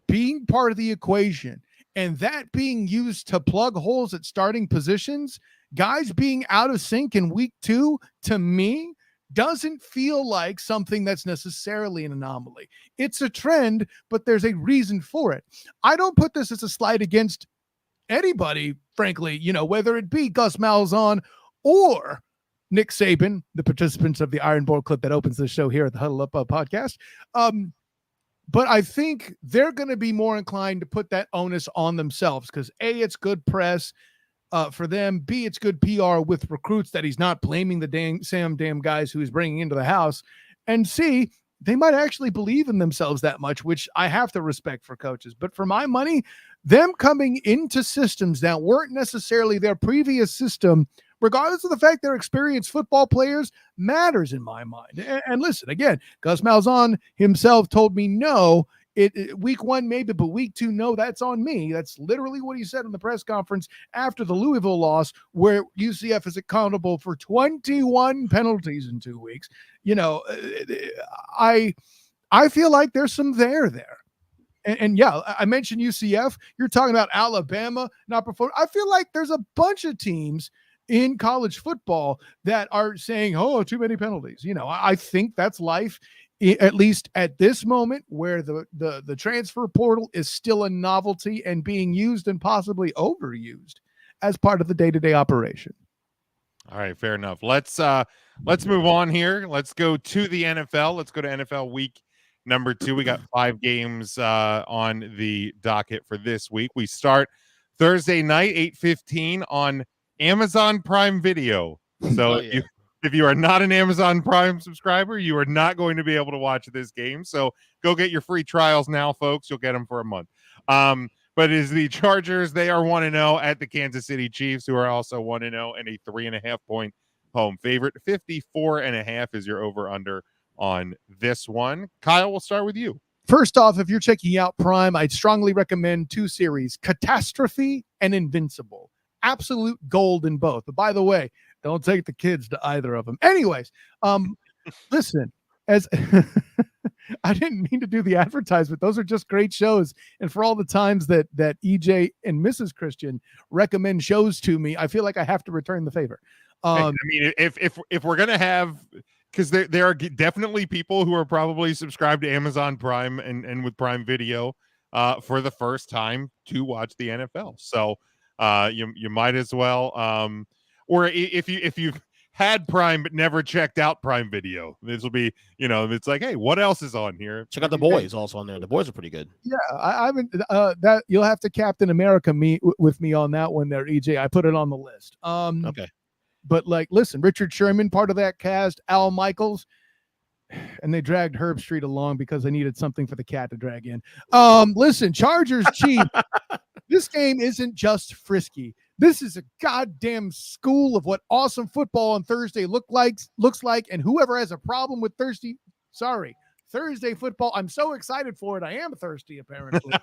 being part of the equation and that being used to plug holes at starting positions, guys being out of sync in week 2, to me, doesn't feel like something that's necessarily an anomaly. It's a trend, but there's a reason for it. I don't put this as a slight against anybody, frankly, whether it be Gus Malzahn or Nick Saban, the participants of the Iron Bowl clip that opens the show here at the Huddle Up podcast. But I think they're going to be more inclined to put that onus on themselves because A, it's good press for them. B, it's good PR with recruits that he's not blaming the damn guys who he's bringing into the house. And C, they might actually believe in themselves that much, which I have to respect for coaches. But for my money, them coming into systems that weren't necessarily their previous system, regardless of the fact they're experienced football players, matters in my mind. And listen, again, Gus Malzahn himself told me no. Week 1 maybe, but week 2, no, that's on me. That's literally what he said in the press conference after the Louisville loss, where UCF is accountable for 21 penalties in 2 weeks. I feel like there's some there. And yeah, I mentioned UCF. You're talking about Alabama not performing. I feel like there's a bunch of teams in college football that are saying, oh, too many penalties. I think that's life, at least at this moment where the transfer portal is still a novelty and being used and possibly overused as part of the day-to-day operation. All right, fair enough. Let's move on here. Let's go to the NFL. Let's go to NFL week number 2. We got 5 games on the docket for this week. We start Thursday night, 8:15 on Amazon Prime Video. So if you are not an Amazon Prime subscriber, you are not going to be able to watch this game. So go get your free trials now, folks. You'll get them for a month. But it is the Chargers. They are 1-0 at the Kansas City Chiefs, who are also 1-0 and a 3.5-point home favorite. 54.5 is your over-under on this one. Kyle, we'll start with you. First off, if you're checking out Prime, I'd strongly recommend 2 series, Catastrophe and Invincible. Absolute gold in both. But by the way, don't take the kids to either of them. Anyways, listen, as I didn't mean to do the advertisement. Those are just great shows. And for all the times that EJ and Mrs. Christian recommend shows to me, I feel like I have to return the favor. I mean, if we're going to have, because there are definitely people who are probably subscribed to Amazon Prime and with Prime Video for the first time to watch the NFL. So you might as well, or if you've had Prime but never checked out Prime Video, this will be, it's like, hey, what else is on here? Check out The Boys also on there. The Boys are pretty good. Yeah, I haven't that you'll have to Captain America with me on that one there, EJ. I put it on the list. Okay. But listen, Richard Sherman, part of that cast, Al Michaels, and they dragged Herb Street along because they needed something for the cat to drag in. Listen, Chargers Chiefs. This game isn't just frisky. This is a goddamn school of what awesome football on Thursday looks like. And whoever has a problem with Thursday football, I'm so excited for it. I am thirsty, apparently.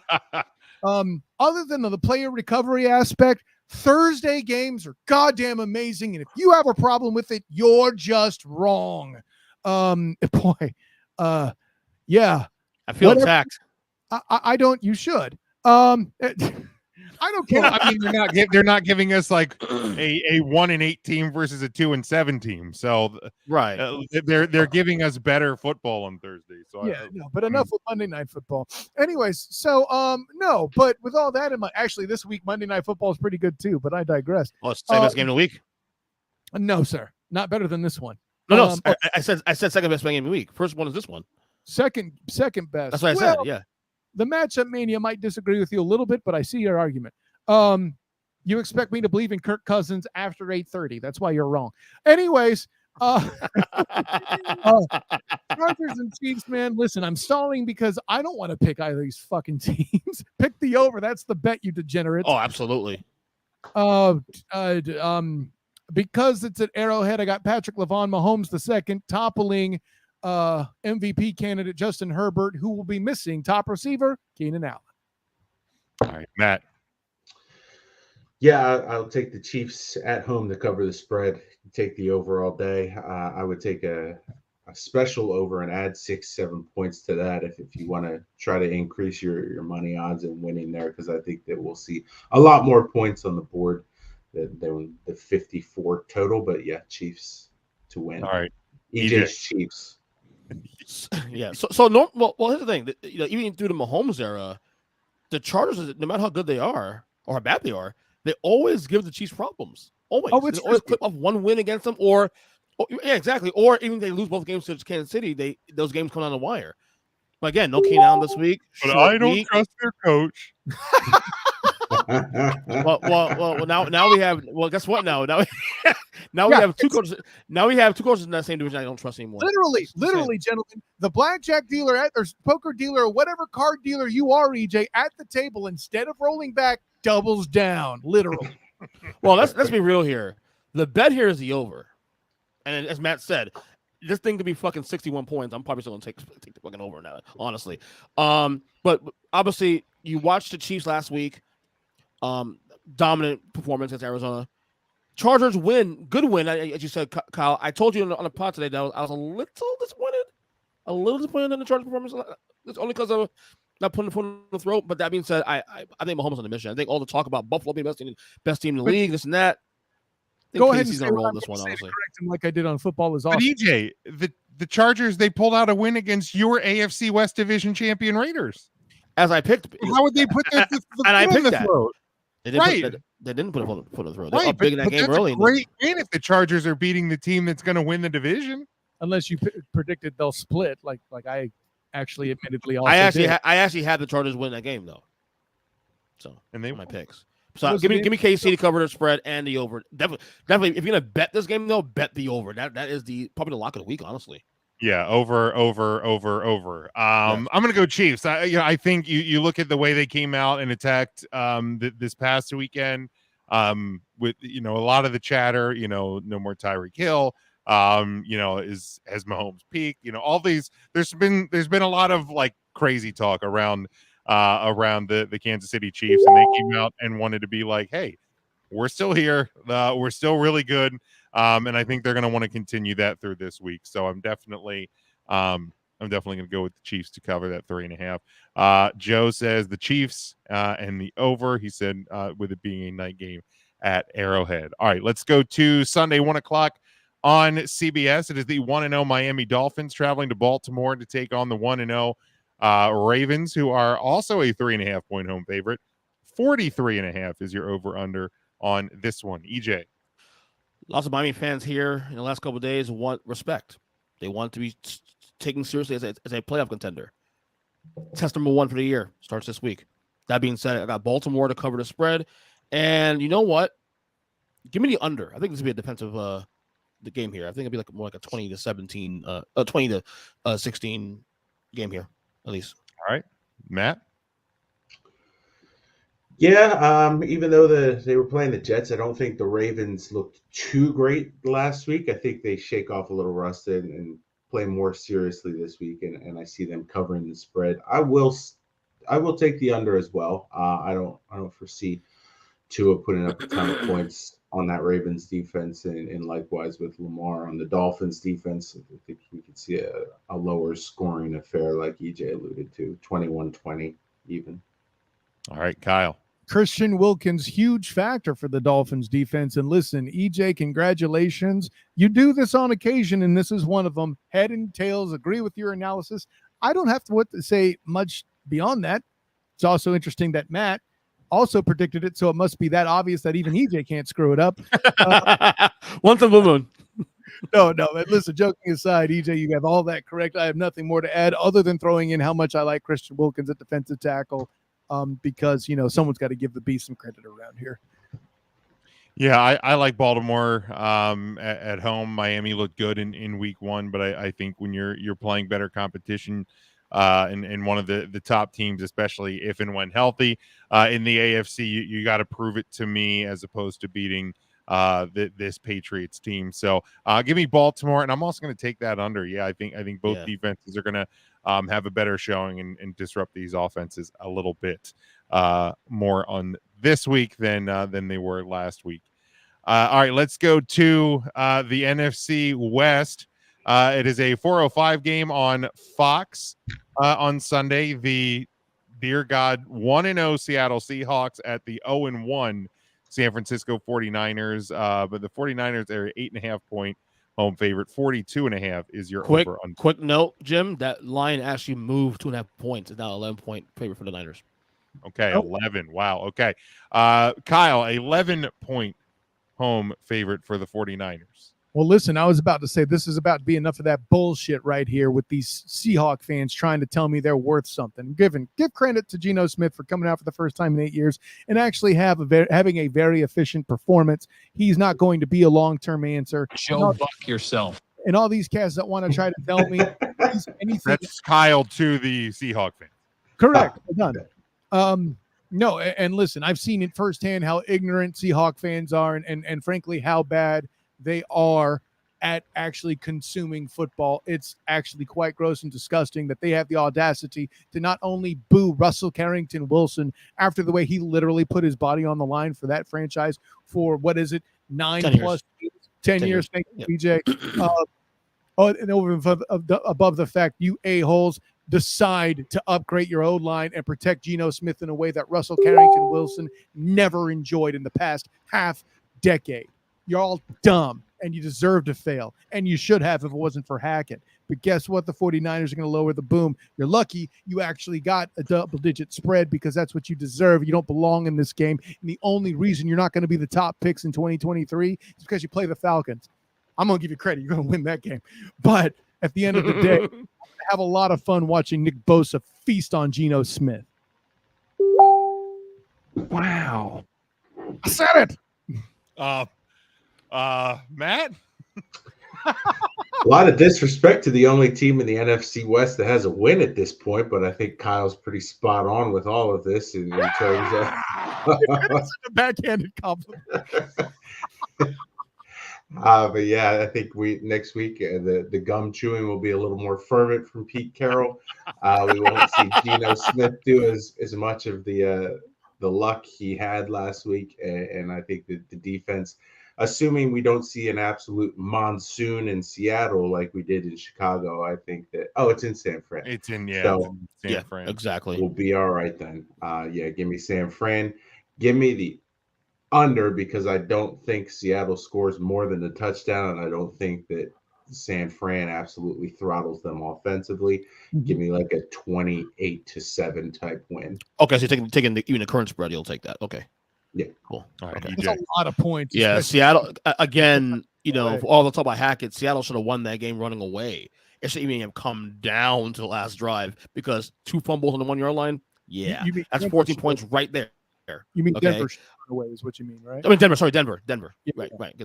Other than the player recovery aspect, Thursday games are goddamn amazing. And if you have a problem with it, you're just wrong. Yeah. I feel attacked. I don't. You should. I don't care. Well, I mean, they're not giving us like a 1-8 team versus a 2-7 team. So right, they're giving us better football on Thursday. So but enough with Monday Night Football. Anyways, so no, but with all that in mind, actually this week Monday Night Football is pretty good too. But I digress. Oh, it's the second best game of the week. No, sir, not better than this one. No, I said second best game of the week. First one is this one. Second best. That's what I said. Yeah. The matchup mania might disagree with you a little bit, but I see your argument. You expect me to believe in Kirk Cousins after 8:30. That's why you're wrong. Anyways, Chargers and Chiefs, man. Listen, I'm stalling because I don't want to pick either of these fucking teams. Pick the over. That's the bet, you degenerates. Oh, absolutely. Because it's at Arrowhead, I got Patrick Mahomes II toppling MVP candidate Justin Herbert, who will be missing top receiver Keenan Allen. All right, Matt. Yeah, I'll take the Chiefs at home to cover the spread. Take the over all day. I would take a special over and add 6-7 points to that if you want to try to increase your money odds and winning there, because I think that we'll see a lot more points on the board They were the 54 total, but yeah, Chiefs to win. All right. EJ's Chiefs. Yeah. So no. Well, here's the thing. Even through the Mahomes era, the Chargers, no matter how good they are or how bad they are, they always give the Chiefs problems. Always. They always clip off one win against them, or yeah, exactly. Or even if they lose both games to Kansas City, those games come down the wire. But again, no Keenan Allen this week. But I don't trust their coach. well, now we have. Well, guess what? Now we have two coaches. Now we have two coaches in that same division I don't trust anymore. Literally, gentlemen, the blackjack dealer or poker dealer or whatever card dealer you are, EJ, at the table, instead of rolling back, doubles down. Literally. Well, let's be real here. The bet here is the over, and as Matt said, this thing could be fucking 61 points. I'm probably still gonna take the fucking over now, honestly. But obviously, you watched the Chiefs last week. Dominant performance against Arizona. Chargers win, good win, as you said, Kyle. I told you on the pod today that I was a little disappointed in the Chargers performance. It's only because of not putting the foot in the throat. But that being said, I think Mahomes on the mission. I think all the talk about Buffalo being best team in the league, this and that. Go ahead and say roll this one, honestly. Correct him like I did on football is awesome. But EJ, the Chargers, they pulled out a win against your AFC West Division champion Raiders. As I picked, how would they put the and I picked the that. throat? They didn't put a foot in the throat. They Right, up big in that game that's early. a great win if the Chargers are beating the team that's going to win the division. Unless you predicted they'll split, like I actually admittedly also I actually did. had the Chargers win that game though. So and they my picks. So give me KC to cover the spread and the over. Definitely, if you're gonna bet this game though, bet the over. That is probably the lock of the week, honestly. Yeah, over. I'm going to go Chiefs. I think you look at the way they came out and attacked this past weekend with a lot of the chatter. No more Tyreek Hill. Has Mahomes peaked? All these. There's been a lot of like crazy talk around the Kansas City Chiefs, and they came out and wanted to be like, hey, we're still here. We're still really good. And I think they're going to want to continue that through this week. So I'm definitely going to go with the Chiefs to cover that 3.5. Joe says the Chiefs and the over. He said with it being a night game at Arrowhead. All right, let's go to Sunday 1:00 on CBS. It is the 1-0 Miami Dolphins traveling to Baltimore to take on the 1-0 Ravens, who are also a 3.5 point home favorite. 43.5 is your over under on this one. EJ. Lots of Miami fans here in the last couple of days want respect. They want to be taken seriously as a playoff contender. Test number 1 for the year starts this week. That being said, I got Baltimore to cover the spread. And you know what? Give me the under. I think this will be a defensive the game here. I think it'll be more like a 20-17, 20-16 game here, at least. All right. Matt? Yeah, even though they were playing the Jets, I don't think the Ravens looked too great last week. I think they shake off a little rust and play more seriously this week, and I see them covering the spread. I will take the under as well. I don't foresee Tua putting up a ton of points on that Ravens defense, and likewise with Lamar on the Dolphins defense. I think we could see a lower scoring affair like EJ alluded to, 21-20 even. All right, Kyle. Christian Wilkins, huge factor for the Dolphins defense. And listen, EJ, congratulations. You do this on occasion, and this is one of them. Head and tails, agree with your analysis. I don't have to say much beyond that. It's also interesting that Matt also predicted it, so it must be that obvious that even EJ can't screw it up. Once a blue moon. No. Listen, joking aside, EJ, you have all that correct. I have nothing more to add other than throwing in how much I like Christian Wilkins at defensive tackle. Because someone's got to give the beast some credit around here. Yeah, I like Baltimore at home. Miami looked good in week 1, but I think when you're playing better competition in one of the top teams, especially if and when healthy in the AFC, you got to prove it to me as opposed to beating this Patriots team. So give me Baltimore, and I'm also going to take that under. Yeah, I think both defenses are going to have a better showing and disrupt these offenses a little bit more on this week than they were last week. All right, let's go to the NFC West. It is a 4:05 game on Fox on Sunday. The dear God 1-0 Seattle Seahawks at the 0-1 San Francisco 49ers. But the 49ers are 8.5 point home favorite. 42.5 is your over. Quick note, Jim, that line actually moved 2.5 points. It's now 11-point favorite for the Niners. Okay, 11. Wow. Okay. Kyle, 11-point home favorite for the 49ers. Well, listen, I was about to say this is about to be enough of that bullshit right here with these Seahawk fans trying to tell me they're worth something. Give credit to Geno Smith for coming out for the first time in 8 years and actually having a very efficient performance. He's not going to be a long-term answer. Joe Buck yourself. And all these cats that want to try to tell me anything. That's Kyle to the Seahawk fan. Correct. Done. No, and listen, I've seen it firsthand how ignorant Seahawk fans are and frankly how bad they are at actually consuming football. It's actually quite gross and disgusting that they have the audacity to not only boo Russell Carrington Wilson after the way he literally put his body on the line for that franchise for, what is it, 10 years. Thank you, BJ. And over above the fact you a-holes decide to upgrade your O-line and protect Geno Smith in a way that Russell Carrington Wilson never enjoyed in the past half decade. You're all dumb, and you deserve to fail, and you should have if it wasn't for Hackett. But guess what? The 49ers are going to lower the boom. You're lucky you actually got a double-digit spread because that's what you deserve. You don't belong in this game, and the only reason you're not going to be the top picks in 2023 is because you play the Falcons. I'm going to give you credit. You're going to win that game. But at the end of the day, I'm going to have a lot of fun watching Nick Bosa feast on Geno Smith. Wow. I said it. Matt? A lot of disrespect to the only team in the NFC West that has a win at this point, but I think Kyle's pretty spot on with all of this in terms of That's a backhanded compliment. But yeah, I think next week the gum chewing will be a little more fervent from Pete Carroll. We won't see Geno Smith do as much of the luck he had last week, and I think that the defense, assuming we don't see an absolute monsoon in Seattle like we did in Chicago, I think that it's in San Fran. It's in San Fran. Exactly. We'll be all right then. Give me San Fran. Give me the under because I don't think Seattle scores more than a touchdown, and I don't think that San Fran absolutely throttles them offensively. Give me like a 28-7 type win. Okay, so you're taking even the current spread, you'll take that. Okay. Yeah. Cool. All right, okay. That's a lot of points. Yeah, Seattle again. For all the talk about Hackett, Seattle should have won that game running away. It should even have come down to the last drive because 2 fumbles on the 1 yard line. Yeah, that's 14 points right there. You mean Denver away is what you mean, right? I mean Denver. Sorry, Denver. Yeah. Right.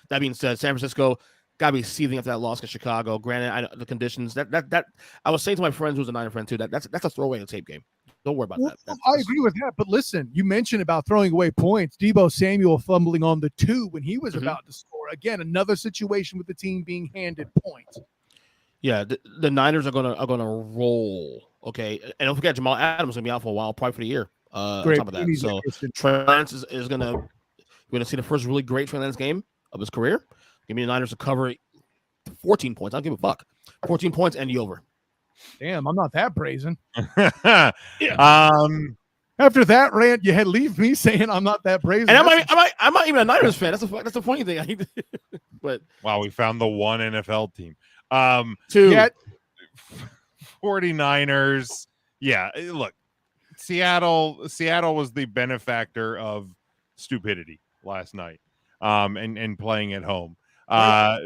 That being said, San Francisco gotta be seething after that loss to Chicago. Granted, I know the conditions that I was saying to my friends who's a Niner friend too. That's a throwaway in the tape game. Don't worry about that. I agree with that. But listen, you mentioned about throwing away points. Deebo Samuel fumbling on the 2 when he was about to score. Again, another situation with the team being handed points. Yeah, the Niners are gonna roll. Okay, and don't forget Jamal Adams is gonna be out for a while, probably for the year. On top of that, so Trey Lance is gonna see the first really great Trey Lance game of his career. Give me the Niners to cover 14 points. I don't give a fuck. 14 points and the over. Damn, I'm not that brazen. Yeah. After that rant, you had leave me saying I'm not that brazen. And I'm not even a Niners fan. That's a funny thing. But wow, we found the one NFL team. 2 49ers. Yeah, look, Seattle was the benefactor of stupidity last night, and playing at home.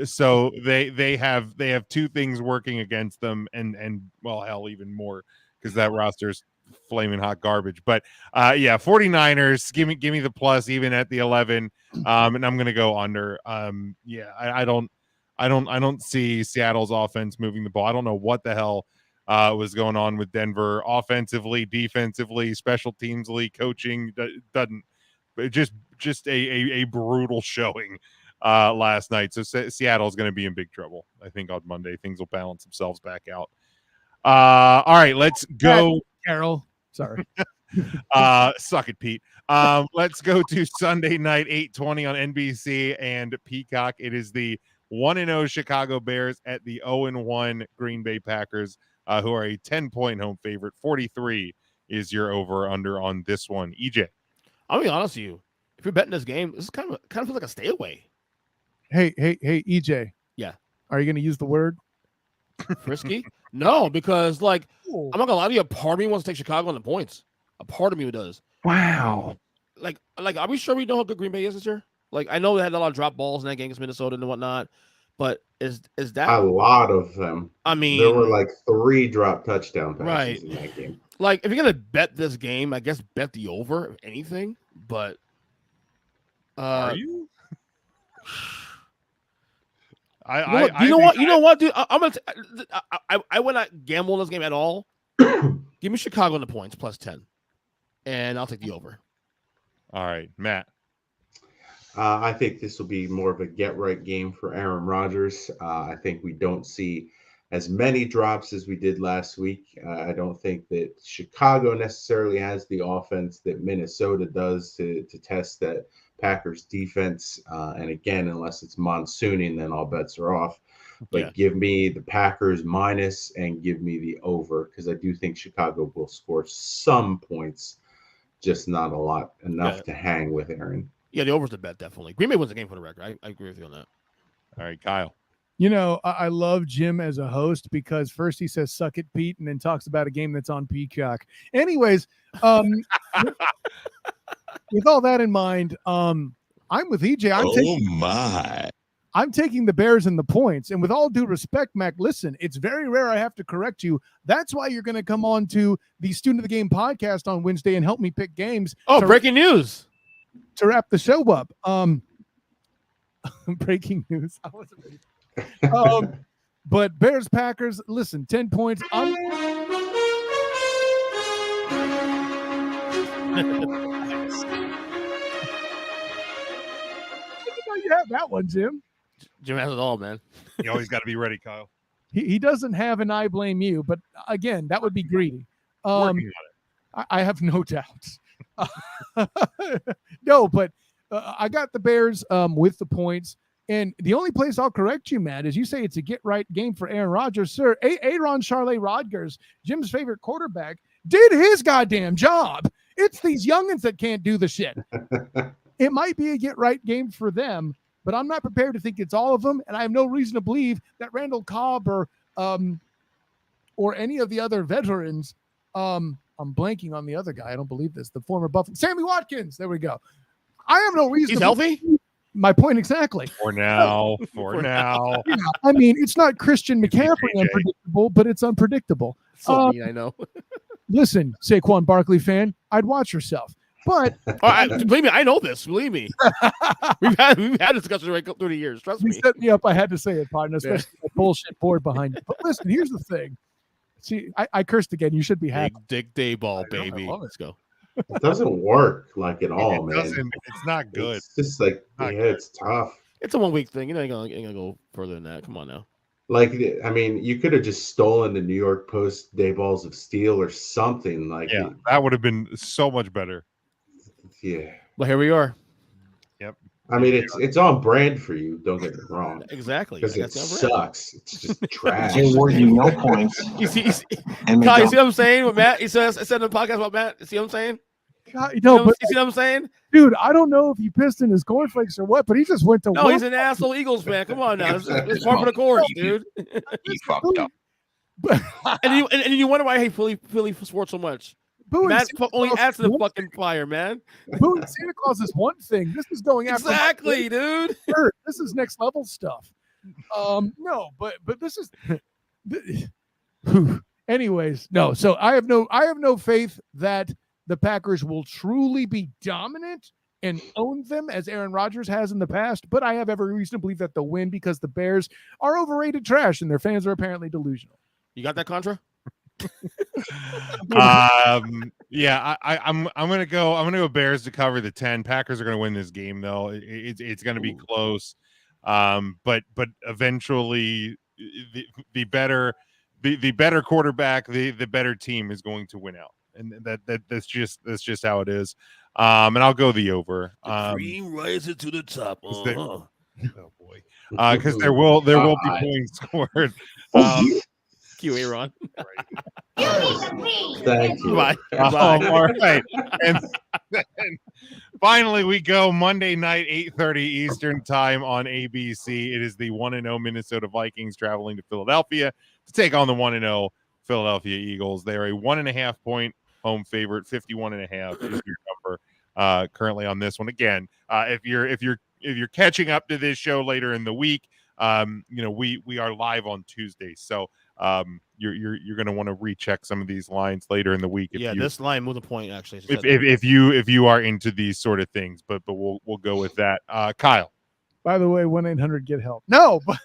So they have 2 things working against them, and well, hell, even more because that roster's flaming hot garbage. But 49ers, give me the plus even at the 11, and I'm gonna go under. I don't see Seattle's offense moving the ball. I don't know what the hell was going on with Denver offensively, defensively, special teamsly, coaching. Doesn't just a brutal showing last night. So Seattle is going to be in big trouble. I think on Monday things will balance themselves back out. All right, let's go. Carol, sorry. Suck it, Pete. Let's go to Sunday night, 8:20 on NBC and Peacock. It is the 1-0 Chicago Bears at the 0-1 Green Bay Packers, who are a 10-point home favorite. 43 is your over-under on this one. EJ. I'll be honest with you. if you're betting this game, this is kind of feels like a stay away. Hey, EJ. Yeah. Are you going to use the word frisky? No, because like Ooh. I'm not gonna lie to you. A part of me wants to take Chicago on the points. A part of me does. Wow. Like, are we sure we know how good Green Bay is this year? Like, I know they had a lot of drop balls in that game against Minnesota and whatnot, but is that A lot of them. I mean, there were like 3 drop touchdown passes right. in that game. Like, if you're gonna bet this game, I guess bet the over, if anything. But Are you? You know what, dude? I'm gonna. I would not gamble on this game at all. Give me Chicago on the points plus 10, and I'll take the over. All right, Matt. I think this will be more of a get-right game for Aaron Rodgers. I think we don't see as many drops as we did last week. I don't think that Chicago necessarily has the offense that Minnesota does to test that Packers defense. And again, unless it's monsooning, then all bets are off. But give me the Packers minus and give me the over, because I do think Chicago will score some points, just not a lot, enough to hang with Aaron. Yeah, the over's the bet, definitely. Green Bay wins the game for the record. I agree with you on that. All right, Kyle. You know, I love Jim as a host because first he says "suck it, Pete," and then talks about a game that's on Peacock. Anyways, with all that in mind, I'm with EJ. I'm taking the Bears and the points. And with all due respect, Mac, listen, it's very rare I have to correct you. That's why you're going to come on to the Student of the Game podcast on Wednesday and help me pick games. Oh, breaking news. To wrap the show up. Breaking news. I wasn't ready. But Bears Packers, listen, 10 points. You have that one, Jim. Jim has it all, man. You always got to be ready, Kyle. He doesn't have an I blame you, but again, that would be greedy. I have no doubts. No, but I got the Bears with the points. And the only place I'll correct you, Matt, is you say it's a get-right game for Aaron Rodgers. Sir, Aaron Charlie Rodgers, Jim's favorite quarterback, did his goddamn job. It's these youngins that can't do the shit. It might be a get-right game for them, but I'm not prepared to think it's all of them, and I have no reason to believe that Randall Cobb or any of the other veterans, I'm blanking on the other guy. I don't believe this. The former Buffalo, Sammy Watkins. There we go. I have no reason. He's healthy? My point exactly. For now. Yeah, I mean, it's not Christian McCaffrey unpredictable, but it's unpredictable. So mean, I know. Listen, Saquon Barkley fan, I'd watch yourself. But believe me, I know this. Believe me, we've had discussions right through the years. Trust me. You set me up. I had to say it, partner, especially the bullshit board behind it. But listen, here's the thing. See, I cursed again. You should be happy. Dick Dayball, baby. Let's go. It doesn't work like at all, man. It's not good. It's just like, it's tough. It's a 1 week thing. You know, ain't gonna go further than that. Come on now. Like, I mean, you could have just stolen the New York Post Day Balls of Steel or something. Like, yeah, that would have been so much better. Yeah. Well, here we are. Yep. I mean, it's on brand for you. Don't get me wrong. Exactly. Because it sucks. It's just trash. They award you no points. You see what I'm saying with Matt? He said in the podcast about Matt. See what I'm saying? God, you see what I'm saying? Dude, I don't know if he pissed in his cornforflakes or what, but he just went to No, he's an asshole Eagles fan. Come on now. It's part of the course, dude. He fucked up. and you wonder why I hate Philly sports so much. Matt only adds to the fucking fire, man. Booing Santa Claus is one thing. This is going after exactly, dude. This is next level stuff. No, but this is. Anyways, no. So I have no faith that the Packers will truly be dominant and own them as Aaron Rodgers has in the past. But I have every reason to believe that they'll win because the Bears are overrated trash and their fans are apparently delusional. You got that, Contra? Yeah, I'm gonna go Bears to cover the 10. Packers are gonna win this game though. It's gonna be close. But eventually the better quarterback, the better team is going to win out. And that's just how it is. And I'll go the over. Cream rises to the top. Oh boy. Because there will be points scored. Thank you, Aaron. Thank you. Bye. All right. And then finally, we go Monday night, 8:30 Eastern time on ABC. It is the 1-0 Minnesota Vikings traveling to Philadelphia to take on the 1-0 Philadelphia Eagles. They are a 1.5 point home favorite. 51.5 is your number currently on this one. Again, if you're catching up to this show later in the week, we are live on Tuesday, so you're going to want to recheck some of these lines later in the week. This line moved a point actually. If you are into these sort of things, but we'll go with that. Kyle. By the way, 1-800-GET-HELP. No, but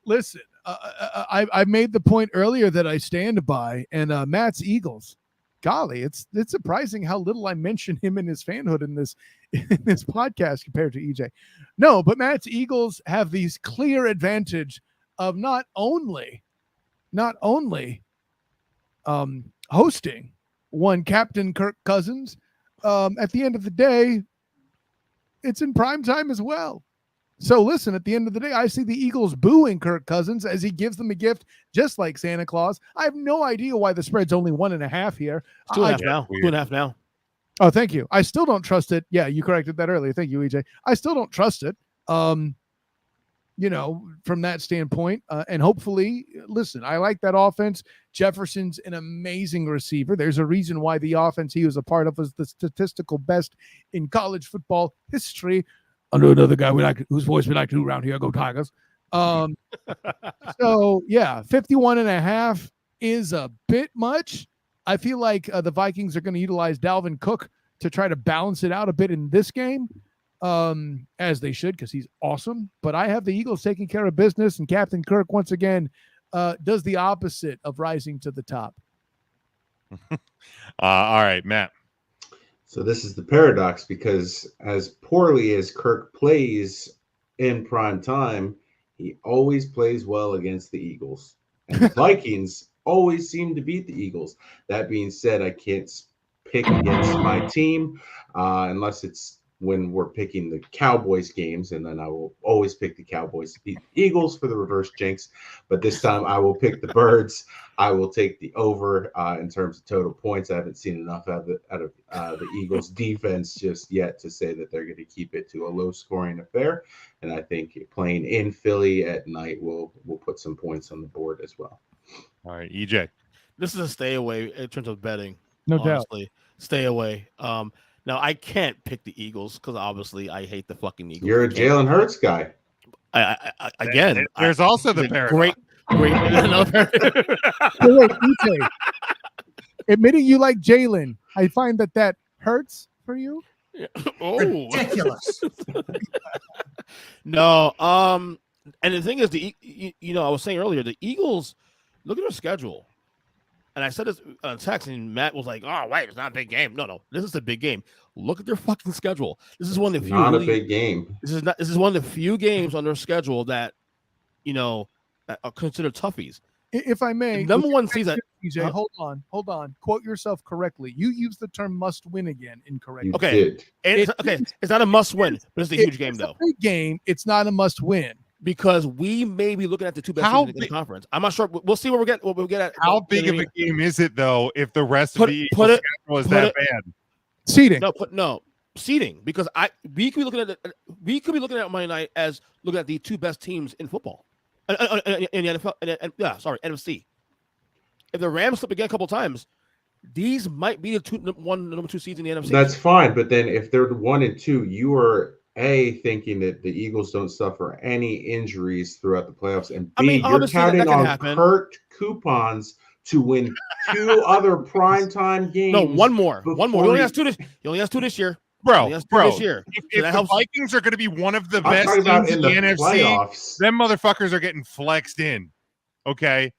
listen, I made the point earlier that I stand by, and Matt's Eagles. Golly, it's surprising how little I mention him and his fanhood in this podcast compared to EJ. No, but Matt's Eagles have these clear advantage of not only hosting one Captain Kirk Cousins. At the end of the day, it's in prime time as well. So listen, at the end of the day, I see the Eagles booing Kirk Cousins as he gives them a gift, just like Santa Claus. I have no idea why the spread's only 1.5 here. 2.5 now. 2.5 now. Oh, thank you. I still don't trust it. Yeah, you corrected that earlier. Thank you, EJ. I still don't trust it. From that standpoint, and hopefully, listen, I like that offense. Jefferson's an amazing receiver. There's a reason why the offense he was a part of was the statistical best in college football history. Under another guy whose voice we like to do around here, go Tigers. So yeah, 51.5 is a bit much. I feel like the Vikings are going to utilize Dalvin Cook to try to balance it out a bit in this game, as they should, because he's awesome. But I have the Eagles taking care of business, and Captain Kirk once again does the opposite of rising to the top. All right, Matt. So this is the paradox, because as poorly as Kirk plays in prime time, he always plays well against the Eagles. And the Vikings always seem to beat the Eagles. That being said, I can't pick against my team unless it's when we're picking the Cowboys games, and then I will always pick the Cowboys to beat the Eagles for the reverse jinx. But this time I will pick the Birds. I will take the over in terms of total points. I haven't seen enough out of the Eagles defense just yet to say that they're going to keep it to a low-scoring affair. And I think playing in Philly at night will put some points on the board as well. All right, EJ. This is a stay away in terms of betting. No honestly. doubt. Stay away. Now, I can't pick the Eagles because obviously I hate the fucking Eagles. You're a Jalen Hurts guy. There's also the paradox. Great. Wait, EJ, admitting you like Jalen, I find that hurts for you. Oh, Ridiculous. No. And the thing is, I was saying earlier, the Eagles, look at their schedule. And I said this on text, and Matt was like, "Oh, wait, it's not a big game." No, this is a big game. Look at their fucking schedule. This is one of the few. Not a big game. This is one of the few games on their schedule that, that are considered toughies. If I may, the number one season. EJ, hold on. Quote yourself correctly. You used the term "must win" again incorrectly. Okay, it's not a must win, but it's a huge game though. It's a big game. It's not a must win. Because we may be looking at the two best teams in the conference. I'm not sure. We'll see what we'll get at. How big of a game is it though? If the rest of the schedule is that bad, seeding. No, seeding. Because we could be looking at Monday night as looking at the two best teams in football, in the NFL. NFC. If the Rams slip again a couple times, these might be the number two seeds in the NFC. That's fine, but then if they're the 1 and 2, you are thinking that the Eagles don't suffer any injuries throughout the playoffs, and B, you're counting on Kirk coupons to win 2 other primetime games. No, one more. He only has 2 this year. Bro. This year. If the Vikings are going to be one of the best teams in the NFC, playoffs, them motherfuckers are getting flexed in. Okay.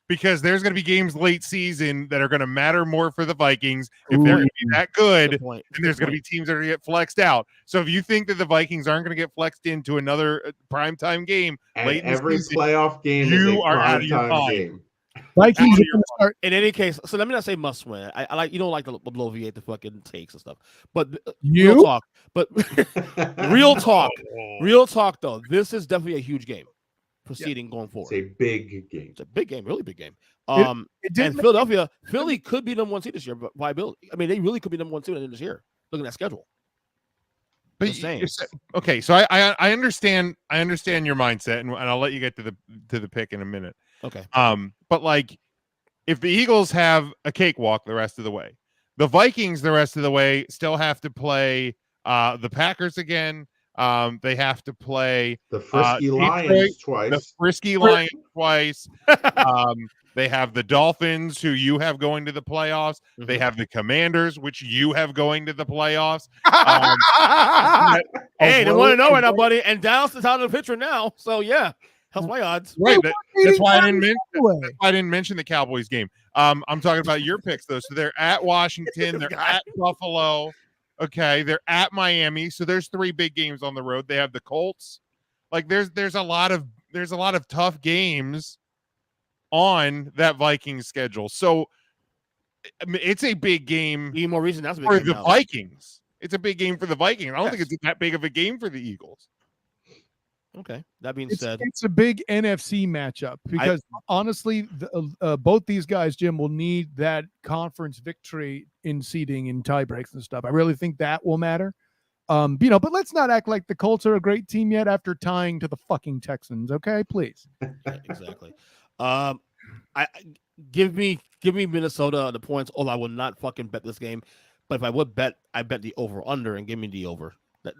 Because there's going to be games late season that are going to matter more for the Vikings. If they're going to be that good, and there's going to be teams that are going to get flexed out. So if you think that the Vikings aren't going to get flexed into another primetime game, and late every season, playoff game you is a are out of your primetime mind. game. Vikings are going to start. In any case, so let me not say must win. I like, you don't like to bloviate the fucking takes and stuff, but real talk. But real talk though, this is definitely a huge game. proceeding going It's forward. a big game. It's a big game, really big game. It did And make- Philadelphia, Philly could be number 1 seed this year, but viability. I mean, they really could be number 1 seed this year. Looking at that schedule. But Just saying. okay, so I understand your mindset, and I'll let you get to the pick in a minute. Okay. But like, if the Eagles have a cakewalk the rest of the way, the Vikings the rest of the way still have to play the Packers again. They have to play The Frisky Detroit, Lions twice. the Frisky Lions twice. They have the Dolphins, who you have going to the playoffs. They have the Commanders, which you have going to the playoffs. Hey, they want to know right now, buddy. And Dallas is out of the picture now. So yeah, helps my odds. Right. That's why I didn't mention. mention the Cowboys game. I'm talking about your picks though. So they're at Washington, they're at Buffalo. Okay, they're at Miami. So there's 3 big games on the road. They have the Colts. Like there's a lot of tough games on that Vikings schedule. So I mean, it's a big game Even more reason that's a big for game the now. Vikings. It's a big game for the Vikings. I don't think Yes. it's that big of a game for the Eagles. Okay. That being It's, said, it's a big NFC matchup because honestly, both these guys, Jim, will need that conference victory in seeding and tie breaks and stuff. I really think that will matter. But let's not act like the Colts are a great team yet after tying to the fucking Texans. Okay, please. exactly. I give me Minnesota the points. Although I will not fucking bet this game, but if I would bet, I bet the over under and give me the over.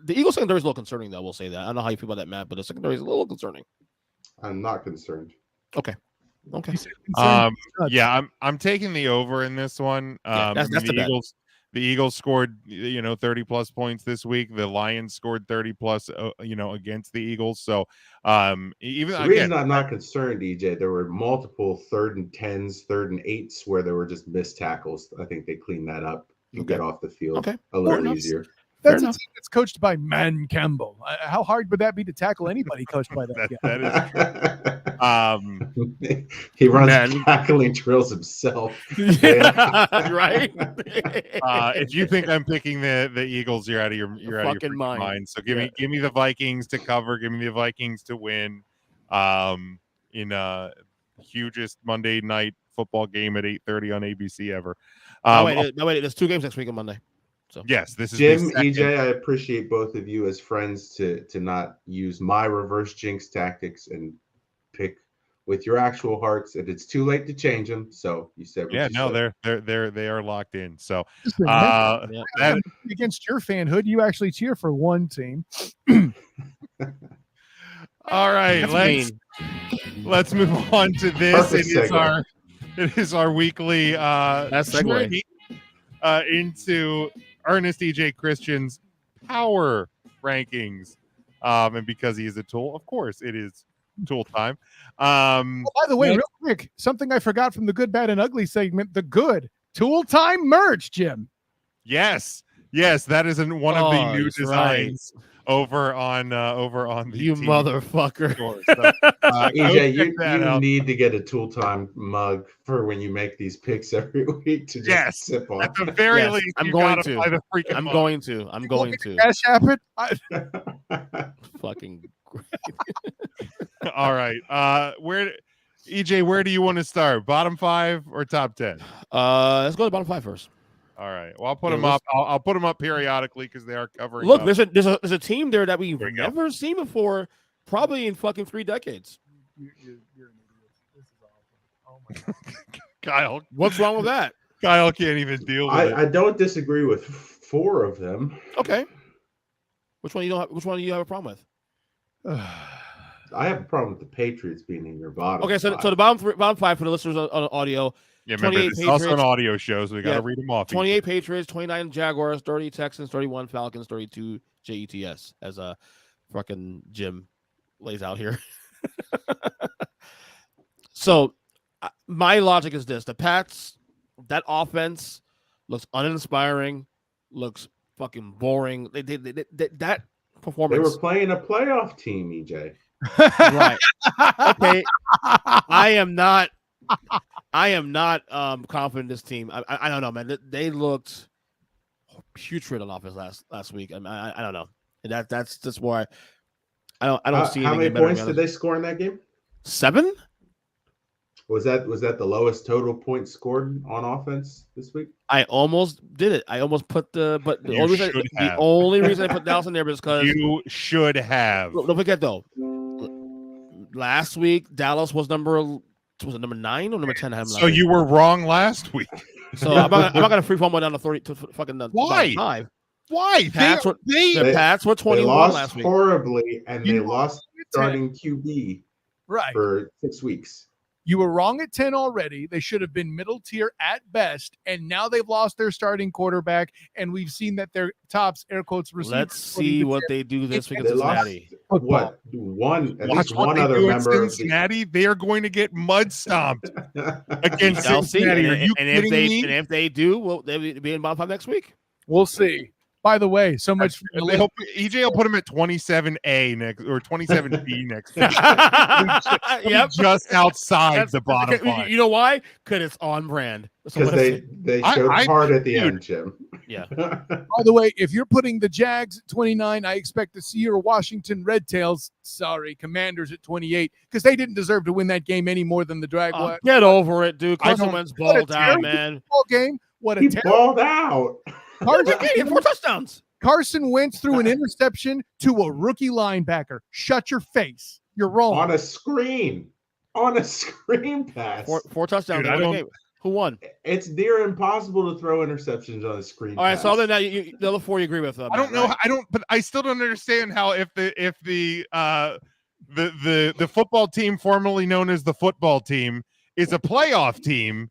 The Eagles secondary is a little concerning, though. I will say that. I don't know how you feel about that, Matt, but the secondary is a little concerning. I'm not concerned. Okay. Yeah, I'm taking the over in this one. That's the bet. The Eagles scored 30 plus points this week. The Lions scored 30 plus against the Eagles. So even The reason I'm not concerned, EJ, there were multiple 3rd and 10s, 3rd and 8s where there were just missed tackles. I think they cleaned that up and get off the field a little easier. That's a team that's coached by Man Campbell. How hard would that be to tackle anybody coached by that guy? That is he runs tackling drills himself. Right. If you think I'm picking the Eagles, you're out of your fucking mind. So give me the Vikings to cover. Give me the Vikings to win. In hugest Monday night football game at 8:30 on ABC ever. Wait, there's 2 games next week on Monday. So yes, this is Jim, EJ. I appreciate both of you as friends to not use my reverse jinx tactics and pick with your actual hearts. And it's too late to change them. So you said, they are locked in. So against your fanhood, you actually cheer for one team. All right, let's move on to this. It is our weekly segue into Ernest EJ Christian's power rankings. And because he is a tool, of course, it is tool time. By the way, real quick, something I forgot from the good, bad, and ugly segment: the good tool time merch, Jim. Yes, that is one of the new designs. Right. Over on the you team motherfucker. Store. So, EJ, you need to get a tool time mug for when you make these picks every week to just sip on. At the very least, I'm you going gotta to. buy the freaking mug. I'm going to. Cash App it. Fucking great. All right. Where do you want to start? Bottom 5 or top 10? Let's go to bottom 5 first. All right. Well, I'll put them up. I'll put them up periodically because they are covering. Look, up. there's a team there that we've never seen before, probably in fucking 3 decades. You're an idiot. This is awful. Oh my god, Kyle. What's wrong with that? Kyle can't even deal with it. I don't disagree with 4 of them. Okay. Which one do you have a problem with? I have a problem with the Patriots being in your bottom. Okay, so 5. the bottom 5 for the listeners on audio. Yeah, remember, it's also an audio show, so we got to read them off. 28 Patriots, 29 Jaguars, 30 Texans, 31 Falcons, 32 Jets, as a fucking Jim lays out here. So my logic is this: the Pats, that offense looks uninspiring, looks fucking boring. That performance. They were playing a playoff team, EJ. Right. Okay. I am not confident in this team. I don't know, man. They looked putrid on offense last week. I don't know. That's why I don't see. How many points did they score in that game? 7? Was that the lowest total points scored on offense this week? I almost did it. I almost put the You should have. only reason I put Dallas in there is because You should have. don't forget though. Last week Dallas was number 9 or number 10? I haven't So you were wrong last week. So I'm not gonna free fall down to 30 to fucking Why? 5. Why? Pats were the Pats were They 21 lost last week. horribly, and You they were lost wrong at 10. starting QB Right. for 6 weeks. You were wrong at 10 already. They should have been middle tier at best, and now they've lost their starting quarterback, and we've seen that their tops, air quotes, receivers. Let's see what they do this week in They lost Cincinnati. what? At Watch least what one they other do at member of Cincinnati. They are going to get mud stomped against Shall see. Cincinnati. Are you And kidding me? if they do, well, they'll be in bottom 5 next week. We'll see. By the way, so much. They hope EJ will put him at 27A next or 27B next week. Yep. Just outside That's- the bottom okay, five. You know why? Because it's on brand. So because what if they showed hard at the dude. end, Jim. Yeah. By the way, if you're putting the Jags at 29, I expect to see your Washington Red Tails, Commanders at 28, because they didn't deserve to win that game any more than the Jaguars. Get over it, dude. I Carson don't- Wentz What a balled out, terrible man. Ball game. What a He terrible balled out He had 4 touchdowns. Carson Wentz threw an interception to a rookie linebacker. Shut your face. You're wrong. on a screen. On a screen pass. 4 touchdowns. Dude, in I one don't- game. Who won? It's near impossible to throw interceptions on a screen All right, pass. so then now the other 4 you agree with. I don't know. But I still don't understand how if the football team formerly known as the football team is a playoff team,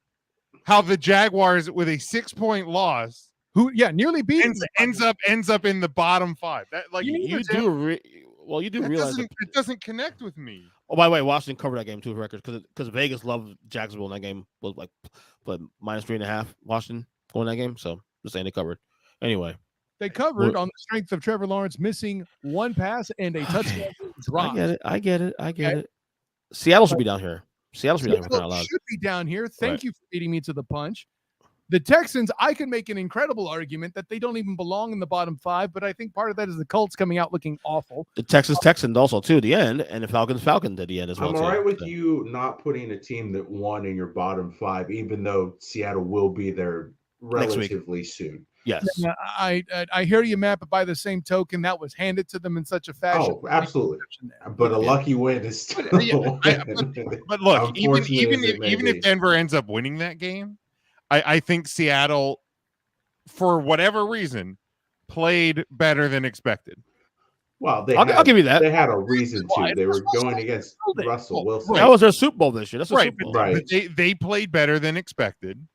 how the Jaguars with a 6-point loss Nearly beat ends up in the bottom 5. That like You that do realize. it doesn't connect with me. Oh, by the way, Washington covered that game too for records because Vegas loved Jacksonville in that game. Was like, but -3.5 Washington going that game. So just saying they covered. Anyway, They covered What- on the strength of Trevor Lawrence missing 1 pass and a touchdown drop. I get it. Okay. Seattle should be down here. Seattle should be down here for Seattle crying out loud. should be down here. Thank Right. you for beating me to the punch. The Texans, I can make an incredible argument that they don't even belong in the bottom 5, but I think part of that is the Colts coming out looking awful. The Texans also too at the end, and the Falcons at the end as well. I'm too. all right with So- you not putting a team that won in your bottom 5, even though Seattle will be there Next week. relatively soon. Yes. Yeah, I hear you, Matt, but by the same token, that was handed to them in such a fashion. Oh, absolutely. But a lucky win is still. But look, even Unfortunate if Denver ends up winning that game, I think Seattle, for whatever reason, played better than expected. Well, I'll give you that. They had a reason Why? to. They were Russell going against Wilson. Russell Wilson. That was their Super Bowl this year. That's a Right, Super Bowl. Right. But they played better than expected.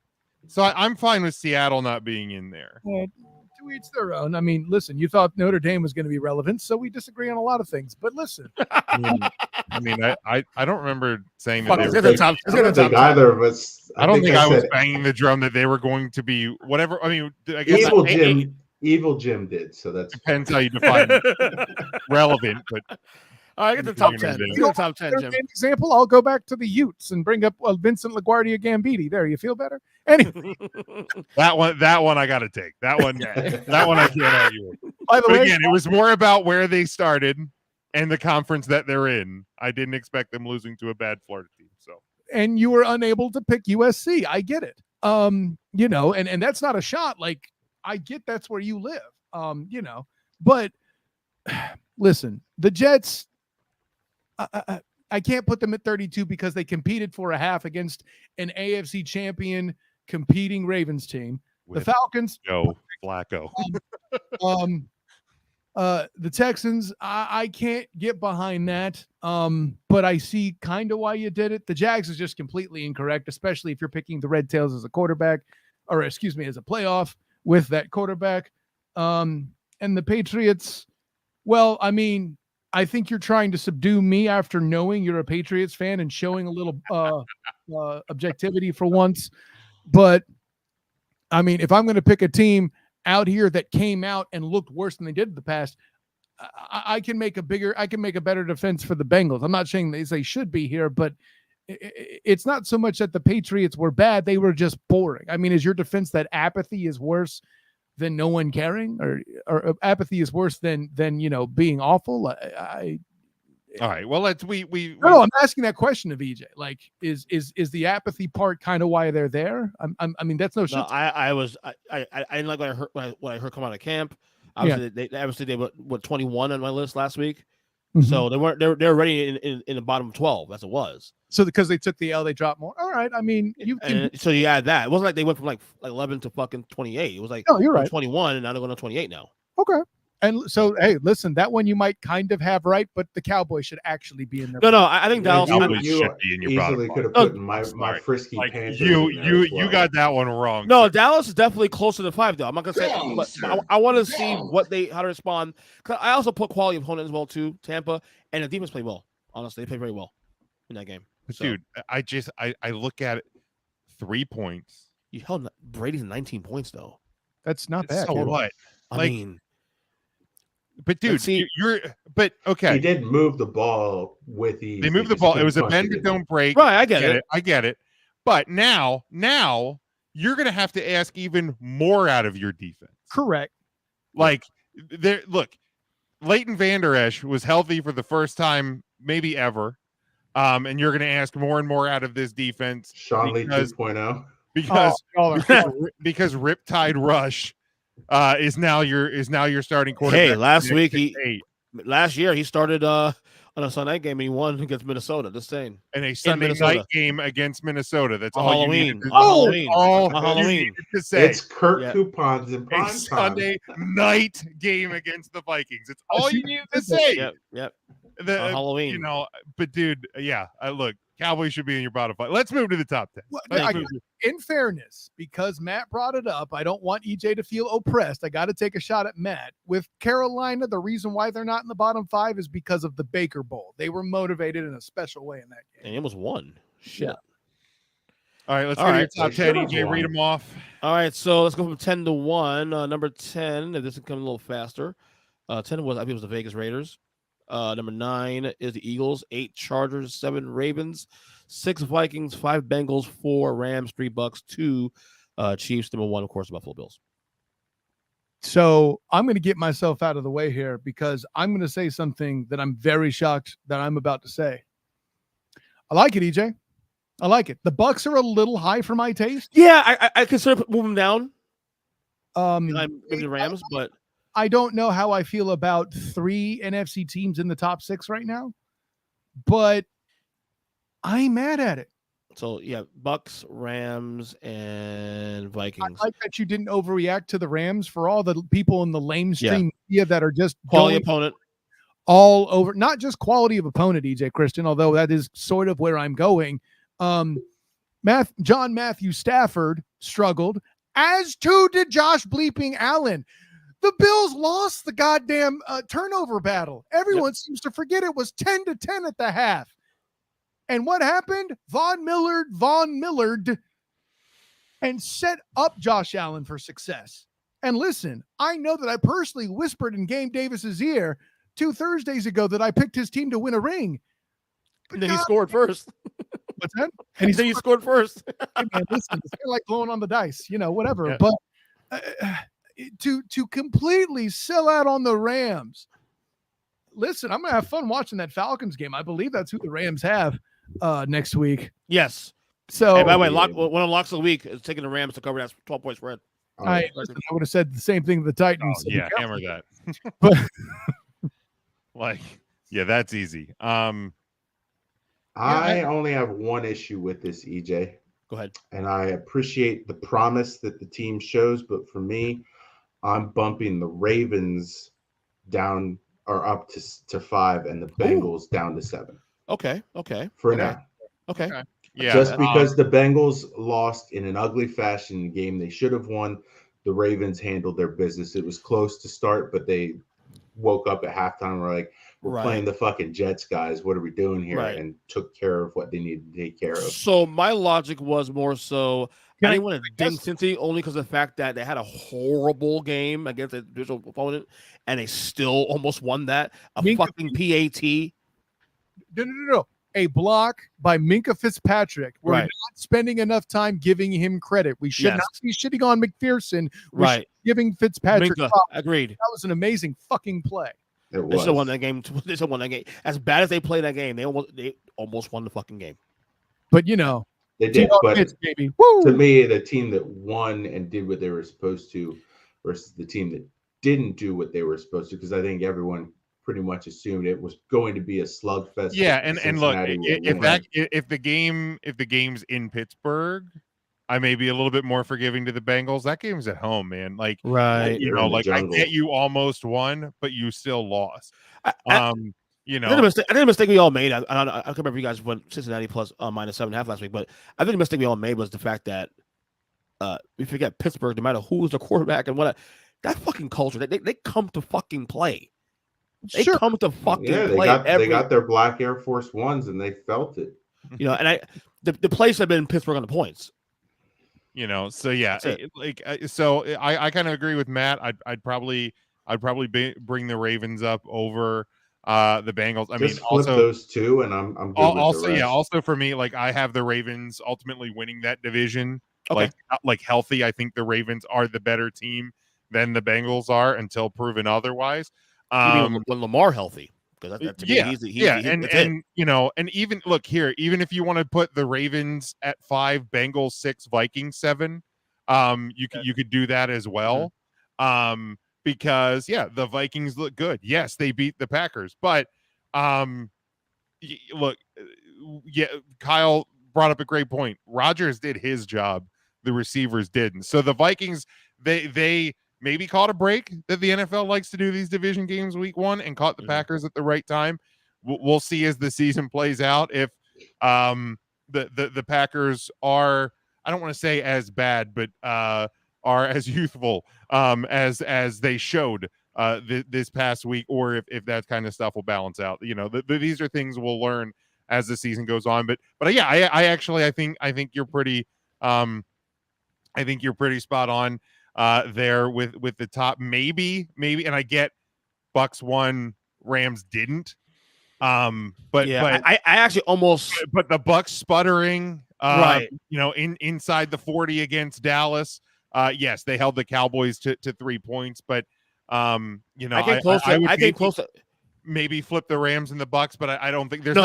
So I'm fine with Seattle not being in there. To each their own. I mean, listen, you thought Notre Dame was going to be relevant, so we disagree on a lot of things. But listen, I mean, I don't remember saying that Fuck, they it's were. gonna top. It's I gonna don't think top. either of us. I don't think I was said banging the drum that they were going to be whatever. I mean, I guess Evil it Jim. Evil Jim did. So that's depends how you define relevant. But All right, get the top You're 10. gonna Get do the top 10, for Jim. an example, I'll go back to the Utes and bring up Vincent LaGuardia Gambiti. There, you feel better? Anyway, that one I got to take. That one I can't argue with. by the But way, again, it was more about where they started and the conference that they're in. I didn't expect them losing to a bad Florida team. So and you were unable to pick USC. I get it. You know, and that's not a shot. Like, I get that's where you live. You know, but listen, the Jets, I can't put them at 32 because they competed for a half against an AFC champion competing Ravens team. The with Falcons, Joe Flacco. the Texans, I can't get behind that. But I see kind of why you did it. The Jags is just completely incorrect, especially if you're picking the Red Tails as a quarterback, or excuse me, as a playoff with that quarterback. And the Patriots, well, I mean, I think you're trying to subdue me after knowing you're a Patriots fan and showing a little objectivity for once. But I mean, if I'm going to pick a team out here that came out and looked worse than they did in the past, I can make a better defense for the Bengals. I'm not saying they should be here, but it's not so much that the Patriots were bad. They were just boring. I mean, is your defense that apathy is worse than no one caring, or apathy is worse than, you know, being awful? All right. Well, let's we No, I'm asking that question of EJ. Like, is the apathy part kind of why they're there? I mean, that's no shit. No, I didn't like what I heard come out of camp. Obviously, they were 21 on my list last week, so they weren't. They're already in the bottom 12 as it was. So because they took the L, they dropped more. All right. I mean, you can. So you add that. It wasn't like they went from like 11 to fucking 28. It was like No, you're right. 21, and now they're going to 28 now. Okay. And so, hey, listen, that one you might kind of have right, but the Cowboys should actually be in there. No, I think Dallas should be in your easily bottom could have five. put my frisky Like, Panthers. you in there as well. got that one wrong. No, Dallas is definitely closer to 5 though. I'm not gonna say, but I want to see how to respond. Cause I also put quality opponent as well too. Tampa and the defense played well. Honestly, they played very well in that game. But So, dude, I look at it, 3 points. you held Brady's 19 points though. That's not bad. So dude. what? I Like, mean, but dude, let's see. but okay. He did move the ball with ease. They moved the ball. It was a bend but don't break. Right, I get it. I get it. But now you're gonna have to ask even more out of your defense. Correct. Like look, Leighton Vander Esch was healthy for the first time maybe ever. And you're gonna ask more and more out of this defense. Sean Lee because 2.0. because Riptide Rush is now your starting quarterback. Hey, last year he started on a Sunday night game and he won against Minnesota. Just saying. And a Sunday night game against Minnesota. That's on all Halloween. you needed On all Halloween. you needed to say. It's Kirk coupons in A prime time. Sunday night game against the Vikings. It's all you needed to say. Yep. On Halloween. You know, but dude, yeah. Look, Cowboys should be in your bottom 5. Let's move to the top 10. Well, in fairness, because Matt brought it up, I don't want EJ to feel oppressed. I got to take a shot at Matt. With Carolina, the reason why they're not in the bottom 5 is because of the Baker Bowl. They were motivated in a special way in that game. And it was won. Shit. Yeah. All right, let's go to your top 10. EJ, read them off. All right, so let's go from 10 to 1. Number 10, if this can come a little faster. 10 was, I think it was the Vegas Raiders. Number 9 is the Eagles, 8 Chargers, 7 Ravens, 6 Vikings, 5 Bengals, 4 Rams, 3 Bucks, 2 Chiefs. Number 1, of course, the Buffalo Bills. So I'm going to get myself out of the way here because I'm going to say something that I'm very shocked that I'm about to say. I like it, EJ. I like it. The Bucks are a little high for my taste. Yeah, I consider moving them down. Maybe the Rams, but I don't know how I feel about 3 NFC teams in the top 6 right now, but I'm mad at it. So, yeah, Bucks, Rams, and Vikings. I like that you didn't overreact to the Rams for all the people in the lamestream media that are just quality opponent all over. Not just quality of opponent, EJ Christian, although that is sort of where I'm going. John Matthew Stafford struggled, as too did Josh bleeping Allen. The Bills lost the goddamn turnover battle. Everyone seems to forget it was 10-10 at the half. And what happened? Von Millard, and set up Josh Allen for success. And listen, I know that I personally whispered in Game Davis's ear 2 Thursdays ago that I picked his team to win a ring. And then he scored first. What's that? And he scored first. Hey man, listen, it's kind of like blowing on the dice, whatever. Yeah. But to completely sell out on the Rams. Listen, I'm gonna have fun watching that Falcons game. I believe that's who the Rams have next week. Yes. So, hey, by the way, one of the locks of the week is taking the Rams to cover that 12-point spread. I would have said the same thing to the Titans. Oh, yeah, hammer that. But yeah, that's easy. I only have one issue with this, EJ. Go ahead. And I appreciate the promise that the team shows, but for me, I'm bumping the Ravens down or up to 5 and the Bengals down to 7. Okay. For now. Okay. Yeah. Just because the Bengals lost in an ugly fashion in a game they should have won, the Ravens handled their business. It was close to start, but they woke up at halftime and were like, we're playing the fucking Jets, guys. What are we doing here? Right. And took care of what they needed to take care of. So my logic was more so I didn't want to ding Cincy only because of the fact that they had a horrible game against a divisional opponent and they still almost won that. Fucking PAT. No. A block by Minkah Fitzpatrick. We're not spending enough time giving him credit. We should not be shitting on McPherson. We should be giving Fitzpatrick. Agreed. That was an amazing fucking play. It They was. should have won that game. They should have won that game. As bad as they played that game, they almost won the fucking game. But you know, They did, T-Dog but Fitz, baby. Woo! to me, the team that won and did what they were supposed to versus the team that didn't do what they were supposed to, because I think everyone pretty much assumed it was going to be a slugfest. Yeah, and look, Cincinnati would if win. if the game's in Pittsburgh, I may be a little bit more forgiving to the Bengals. That game's at home, man. Like, Right. you You're know, in the like I jungle. get you almost won, but you still lost. You I think, know, I think the mistake we all made. I can't remember if you guys went Cincinnati plus minus 7.5 last week, but I think the mistake we all made was the fact that we forget Pittsburgh, no matter who's the quarterback and what, that fucking culture. They come to fucking play. They Sure. come to fucking Yeah, they play. they got their black Air Force Ones and they felt it. You know, and the place have been Pittsburgh on the points. you know, so yeah, That's it. so I kind of agree with Matt. I'd probably bring the Ravens up over the Bengals. I Just mean, flip also those two, and I'm good with also the rest. also for me, like I have the Ravens ultimately winning that division. Okay. Like healthy, I think the Ravens are the better team than the Bengals are until proven otherwise. You mean when Lamar healthy? Because to me, he's and you know, and even look here, even if you want to put the Ravens at 5, Bengals 6, Vikings 7, you could do that as well. Because the Vikings look good. Yes, they beat the Packers, but look, Kyle brought up a great point. Rodgers did his job, the receivers didn't. So the Vikings, they maybe caught a break that the NFL likes to do these division games week 1 and caught the Packers at the right time. We'll see as the season plays out if the Packers are, I don't want to say as bad, but are as youthful as they showed this past week, or if that kind of stuff will balance out. You know, these are things we'll learn as the season goes on. But yeah, I think you're pretty spot on there with the top. Maybe, and I get Bucks won, Rams didn't. But I actually almost, but the Bucks sputtering, right? You know, inside the 40 against Dallas. Yes, they held the Cowboys to 3 points, but you know, I came close. Maybe flip the Rams and the Bucks, but I don't think there's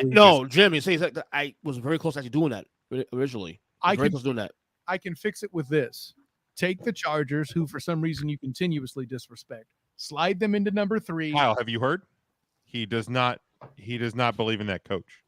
no. Jim, you say that I was very close to actually doing that originally. I was doing that. I can fix it with this. Take the Chargers, who for some reason you continuously disrespect. Slide them into number 3. Kyle, have you heard? He does not believe in that coach.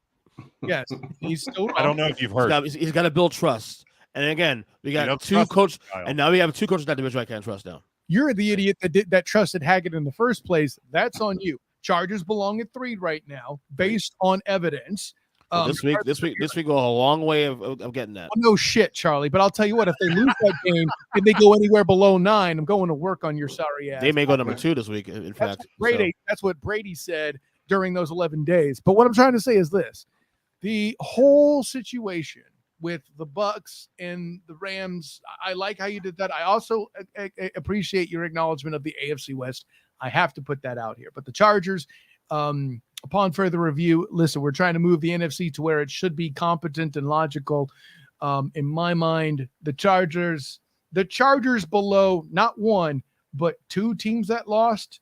Yes, he's still. I don't know if you've heard. He's got to build trust. And again, we got 2 coaches, and now we have 2 coaches in that division I can't trust now. You're the idiot that trusted Hackett in the first place. That's on you. Chargers belong at 3 right now, based on evidence. This week go a long way of getting that. Well, no shit, Charlie. But I'll tell you what, if they lose that game and they go anywhere below 9, I'm going to work on your sorry ass. They may go number 2 this week. In fact, that's what Brady said during those 11 days. But what I'm trying to say is this: the whole situation with the Bucks and the Rams, I like how you did that. I also appreciate your acknowledgement of the AFC West. I have to put that out here. But the Chargers, upon further review, listen, we're trying to move the NFC to where it should be competent and logical. In my mind, the Chargers below not 1, but 2 teams that lost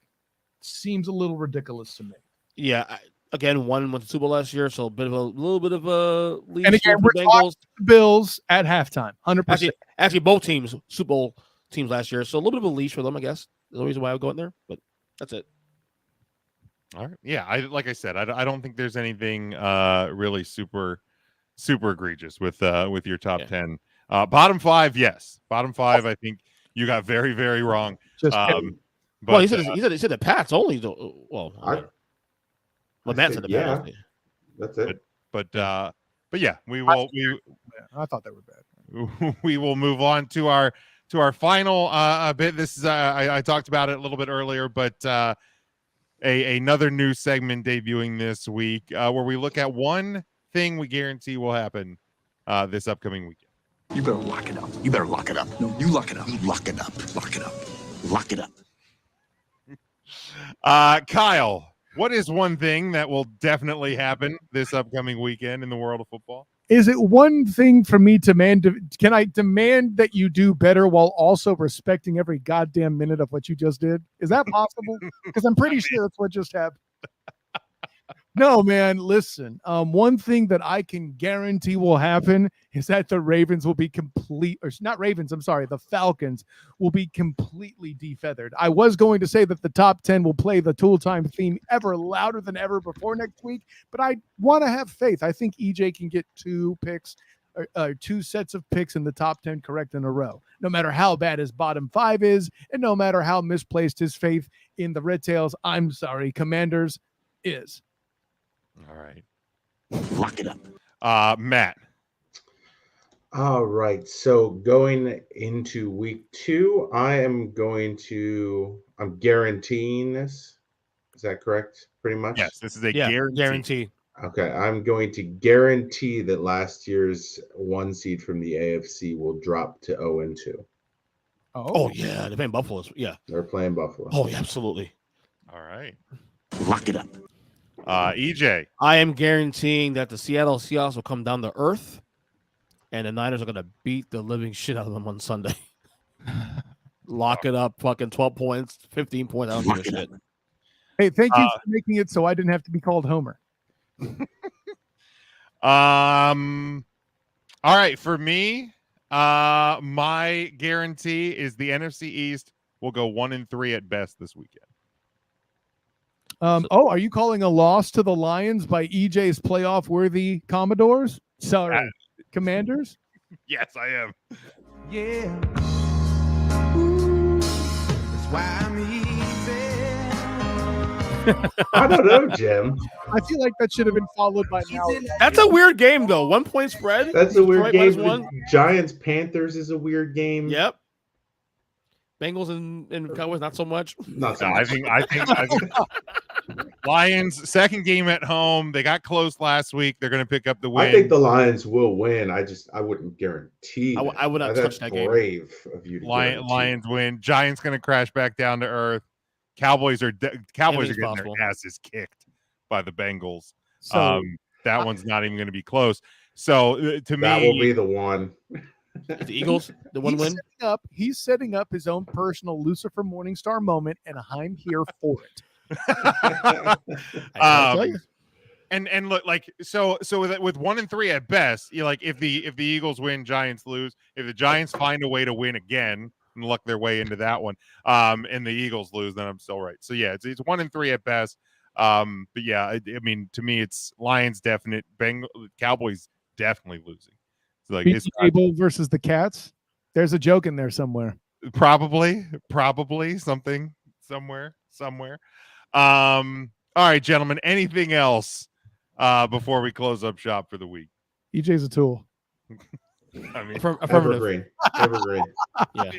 seems a little ridiculous to me. Yeah. Again, one went to Super Bowl last year, so a little bit of a lead. And again, we're talking the Bills at halftime, 100%. Actually, both teams, Super Bowl teams last year, so a little bit of a leash for them, I guess. There's no reason why I would go in there, but that's it. All right. Yeah, like I said, I don't think there's anything really super egregious with your top 10. Bottom 5, yes. Bottom 5, I think you got very, very wrong. Well, he said the Pats only. Matt said the Pats. That's it. But yeah, we will. I thought they were bad. We will move on to our final bit. This is I talked about it a little bit earlier, but another new segment debuting this week where we look at one thing we guarantee will happen this upcoming weekend. You better lock it up. You better lock it up. No, you lock it up. You lock it up. Lock it up. Lock it up. Kyle, what is one thing that will definitely happen this upcoming weekend in the world of football? Is it one thing for me to can I demand that you do better while also respecting every goddamn minute of what you just did? Is that possible? Because I'm pretty sure that's what just happened. No, man, listen. One thing that I can guarantee will happen is that the Ravens will be the Falcons will be completely defeathered. I was going to say that the top 10 will play the Tool Time theme ever louder than ever before next week, but I want to have faith. I think EJ can get 2 sets of picks in the top 10 correct in a row, no matter how bad his bottom 5 is, and no matter how misplaced his faith in the Red Tails, Commanders is. All right. Lock it up. Matt. All right. So going into week 2, I'm guaranteeing this. Is that correct? Pretty much? Yes, this is a guarantee. Okay. I'm going to guarantee that last year's 1 seed from the AFC will drop to 0-2. Oh yeah. They're playing Buffalo. Yeah. They're playing Buffalo. Oh, yeah, absolutely. All right. Lock it up. EJ. I am guaranteeing that the Seattle Seahawks will come down to earth, and the Niners are going to beat the living shit out of them on Sunday. Lock it up. Fucking 12 points, 15 points. I don't give a shit. Hey, thank you for making it so I didn't have to be called Homer. All right. For me, my guarantee is the NFC East will go 1-3 at best this weekend. Are you calling a loss to the Lions by EJ's playoff worthy Commodores? Sorry, Commanders? Yes, I am. Yeah. That's why I'm easy. I don't know, Jim. I feel like that should have been followed by now. That's a weird game, though. 1 point spread. That's a weird Detroit game. Giants Panthers is a weird game. Yep. Bengals and Cowboys, not so much. Not so much. I think Lions second game at home. They got close last week. They're going to pick up the win. I think the Lions will win. I wouldn't guarantee. I would not touch that game. Brave of you. Lions win. Giants going to crash back down to earth. Cowboys are getting their asses kicked by the Bengals. So, that one's not even going to be close. So to me, that will be the one. The Eagles, the one win. He's setting up his own personal Lucifer Morningstar moment, and I'm here for it. And look, like so with 1-3 at best, you like if the Eagles win, Giants lose. If the Giants find a way to win again and luck their way into that one, and the Eagles lose, then I'm still right. So yeah, it's 1-3 at best. But yeah, I mean, to me, it's Lions definite, Cowboys definitely losing. So like it's Table versus the Cats. There's a joke in there somewhere. Probably something somewhere. All right, gentlemen. Anything else before we close up shop for the week? EJ's a tool. I mean, Evergreen. Yeah.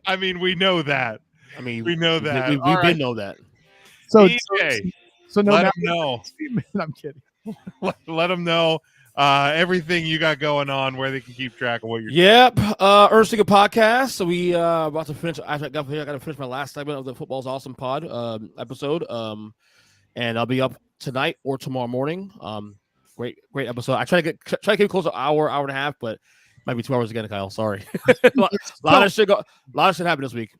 I mean, we know that. I mean, we know that. We did know that. So EJ, so no, let them know. I'm kidding. Let them know everything you got going on, where they can keep track of what you're doing. Yep. Erstiga podcast. So we about to finish. I got to finish my last segment of the Football's Awesome Pod episode. And I'll be up tonight or tomorrow morning. Great episode. I try to keep close to an hour and a half, but might be 2 hours again, Kyle. Sorry. a lot of shit happened this week.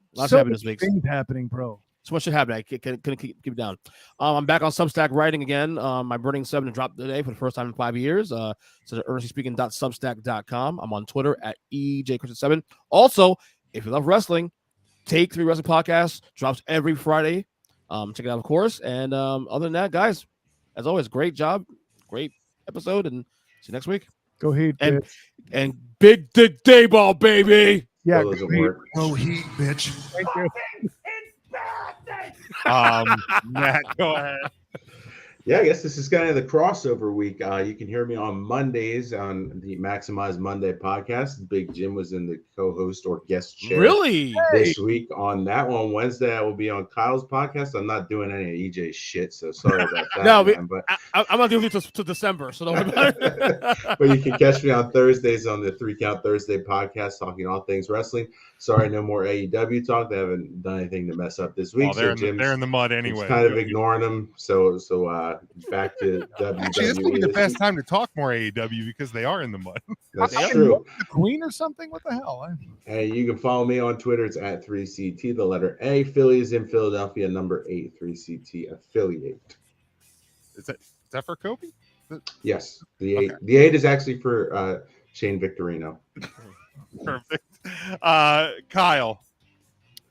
Things happening, bro. So much shit happened. I couldn't keep it down. I'm back on Substack writing again. My Burning 7 dropped today for the first time in 5 years. So earnestyspeaking.substack.com. I'm on Twitter at EJChristian7. Also, if you love wrestling, Take 3 Wrestling Podcast drops every Friday. Check it out, of course. And other than that, guys, as always, great job, great episode, and see you next week. Go ahead, and big dick day ball, baby. Yeah, Go Heat, bitch. Thank you. Matt, go ahead. Yeah, I guess this is kind of the crossover week. You can hear me on Mondays on the Maximize Monday podcast. Big Jim was in the co-host or guest chair this week on that one. Wednesday, I will be on Kyle's podcast. I'm not doing any of EJ's shit, so sorry about that. But I'm not doing it to December, so don't worry about it. But you can catch me on Thursdays on the 3 Count Thursday podcast, talking all things wrestling. Sorry, no more AEW talk. They haven't done anything to mess up this week. Well, they're, so they're in the mud Jim's anyway. kind of ignoring them. So back to WWE. Actually, this would be the this best week. time to talk more AEW because they are in the mud. That's I true. the Queen or something? What the hell? Hey, you can follow me on Twitter. It's at 3CT, the letter A. Philly is in Philadelphia, number 8, 3CT affiliate. Is that for Kobe? Yes, the 8. The 8 is actually for Shane Victorino. Perfect. Kyle.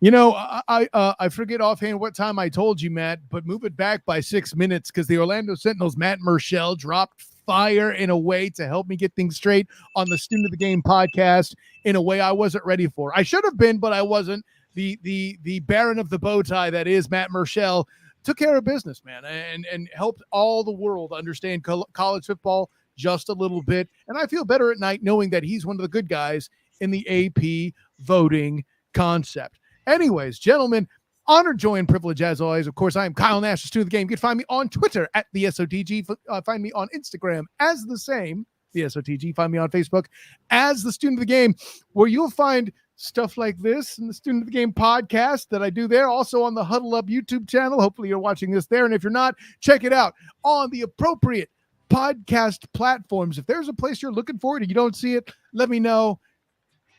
You know, I forget offhand what time I told you, Matt, but move it back by 6 minutes because the Orlando Sentinel's Matt Murschel dropped fire in a way to help me get things straight on the Student of the Game podcast in a way I wasn't ready for. I should have been, but I wasn't. The Baron of the bow tie that is Matt Murschel took care of business, man, and helped all the world understand college football just a little bit. And I feel better at night knowing that he's one of the good guys in the AP voting concept. Anyways, gentlemen, honor, joy, and privilege as always. Of course, I am Kyle Nash, the Student of the Game. You can find me on Twitter at the SOTG. Find me on Instagram as the same, the SOTG. Find me on Facebook as the Student of the Game, where you'll find stuff like this in the Student of the Game podcast that I do there. Also on the Huddle Up YouTube channel. Hopefully you're watching this there. And if you're not, check it out on the appropriate podcast platforms. If there's a place you're looking for it and you don't see it, let me know.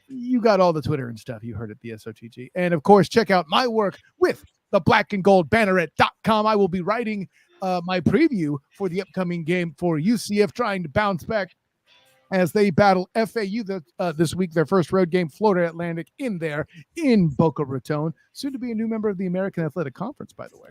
You got all the Twitter and stuff. You heard it, the SOTG. And of course, check out my work with the Black and Gold Banneret.com. I will be writing my preview for the upcoming game for UCF, trying to bounce back as they battle FAU this week, their first road game, Florida Atlantic, in Boca Raton. Soon to be a new member of the American Athletic Conference, by the way.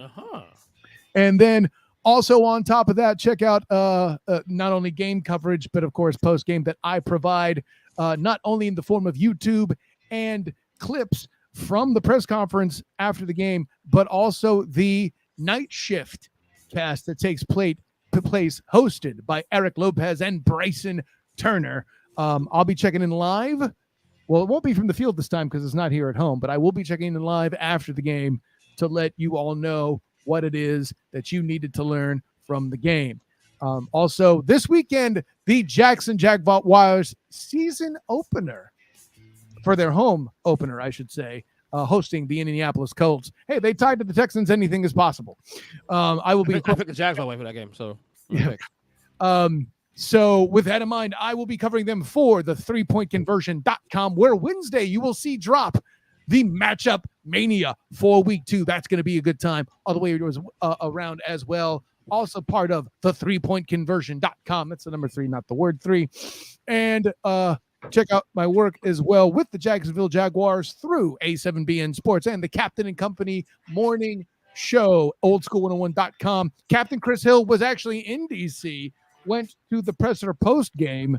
And then also on top of that, check out not only game coverage, but of course post-game that I provide, not only in the form of YouTube and clips from the press conference after the game, but also the night shift cast that takes place hosted by Eric Lopez and Bryson Turner. I'll be checking in live. Well, it won't be from the field this time because it's not here at home, but I will be checking in live after the game to let you all know what it is that you needed to learn from the game. Also, this weekend, the Jackson Jaguars season opener for their home opener, I should say, hosting the Indianapolis Colts. Hey, they tied to the Texans. Anything is possible. I will be. I picked the Jags all the way for that game. So, yeah. So with that in mind, I will be covering them for the 3pointconversion.com, where Wednesday you will see drop the matchup mania for week 2. That's going to be a good time all the way around as well. Also part of the 3pointconversion.com. That's the number 3, not the word 3. And check out my work as well with the Jacksonville Jaguars through A7BN Sports and the Captain and Company morning show, oldschool101.com. Captain Chris Hill was actually in DC, went to the presser post game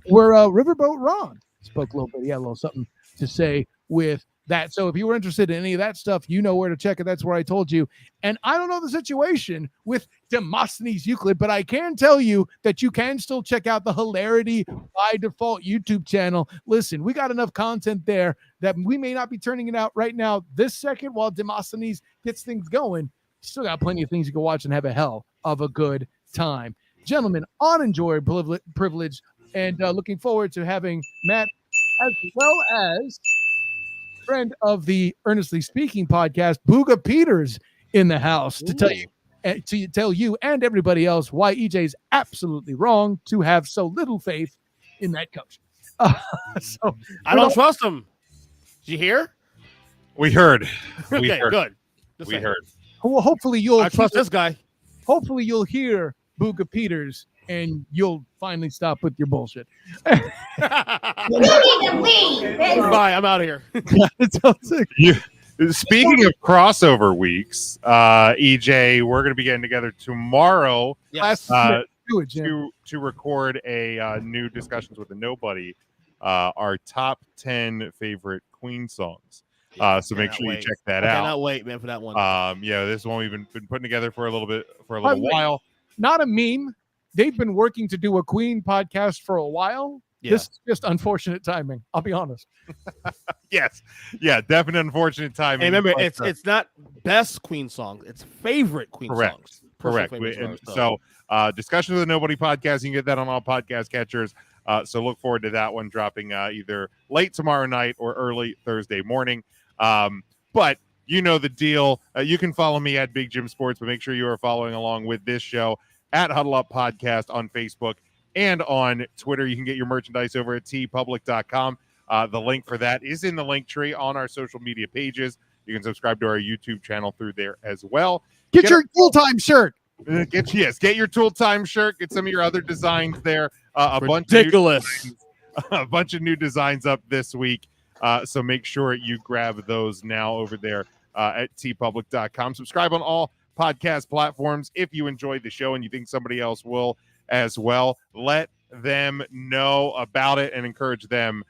where Riverboat Ron spoke a little bit. He had a little something to say with that. So if you were interested in any of that stuff, you know where to check it. That's where I told you. And I don't know the situation with Demosthenes Euclid, but I can tell you that you can still check out the Hilarity by Default YouTube channel. Listen, we got enough content there that we may not be turning it out right now this second while Demosthenes gets things going. Still got plenty of things you can watch and have a hell of a good time. Gentlemen, on Enjoy Privilege, and looking forward to having Matt as well as friend of the Earnestly Speaking podcast, Booga Peters, in the house to tell you and everybody else why EJ's absolutely wrong to have so little faith in that coach. So I don't trust him. Did you hear? We heard. Okay, good. We heard. Well, hopefully I trust this guy. Hopefully you'll hear Booga Peters and you'll finally stop with your bullshit. You need to leave. Bye. I'm out of here. Speaking of crossover weeks, EJ, we're going to be getting together tomorrow to record a new Discussions with a Nobody, our top 10 favorite Queen songs. So make sure you check that out. I cannot wait, man, for that one. Yeah, this is one we've been putting together for a little while. Not a meme. They've been working to do a Queen podcast for a while. Yeah. This is just unfortunate timing. I'll be honest. Yes. Yeah, definite unfortunate timing. And remember, it's not best Queen songs. It's favorite Queen songs. Correct. Favorite songs, So Discussion with the Nobody podcast, you can get that on all podcast catchers. So look forward to that one dropping either late tomorrow night or early Thursday morning. But you know the deal. You can follow me at Big Jim Sports, but make sure you are following along with this show at Huddle Up Podcast on Facebook and on Twitter. You can get your merchandise over at tpublic.com. The link for that is in the link tree on our social media pages. You can subscribe to our YouTube channel through there as well. Get your full-time shirt. Get your Tool Time shirt. Get some of your other designs there. Ridiculous. A bunch of new designs up this week. So make sure you grab those now over there at tpublic.com. Subscribe on all podcast platforms. If you enjoyed the show and you think somebody else will as well, let them know about it and encourage them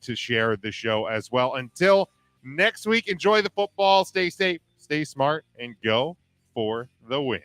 to share the show as well. Until next week, enjoy the football. Stay safe, stay smart, and go for the win.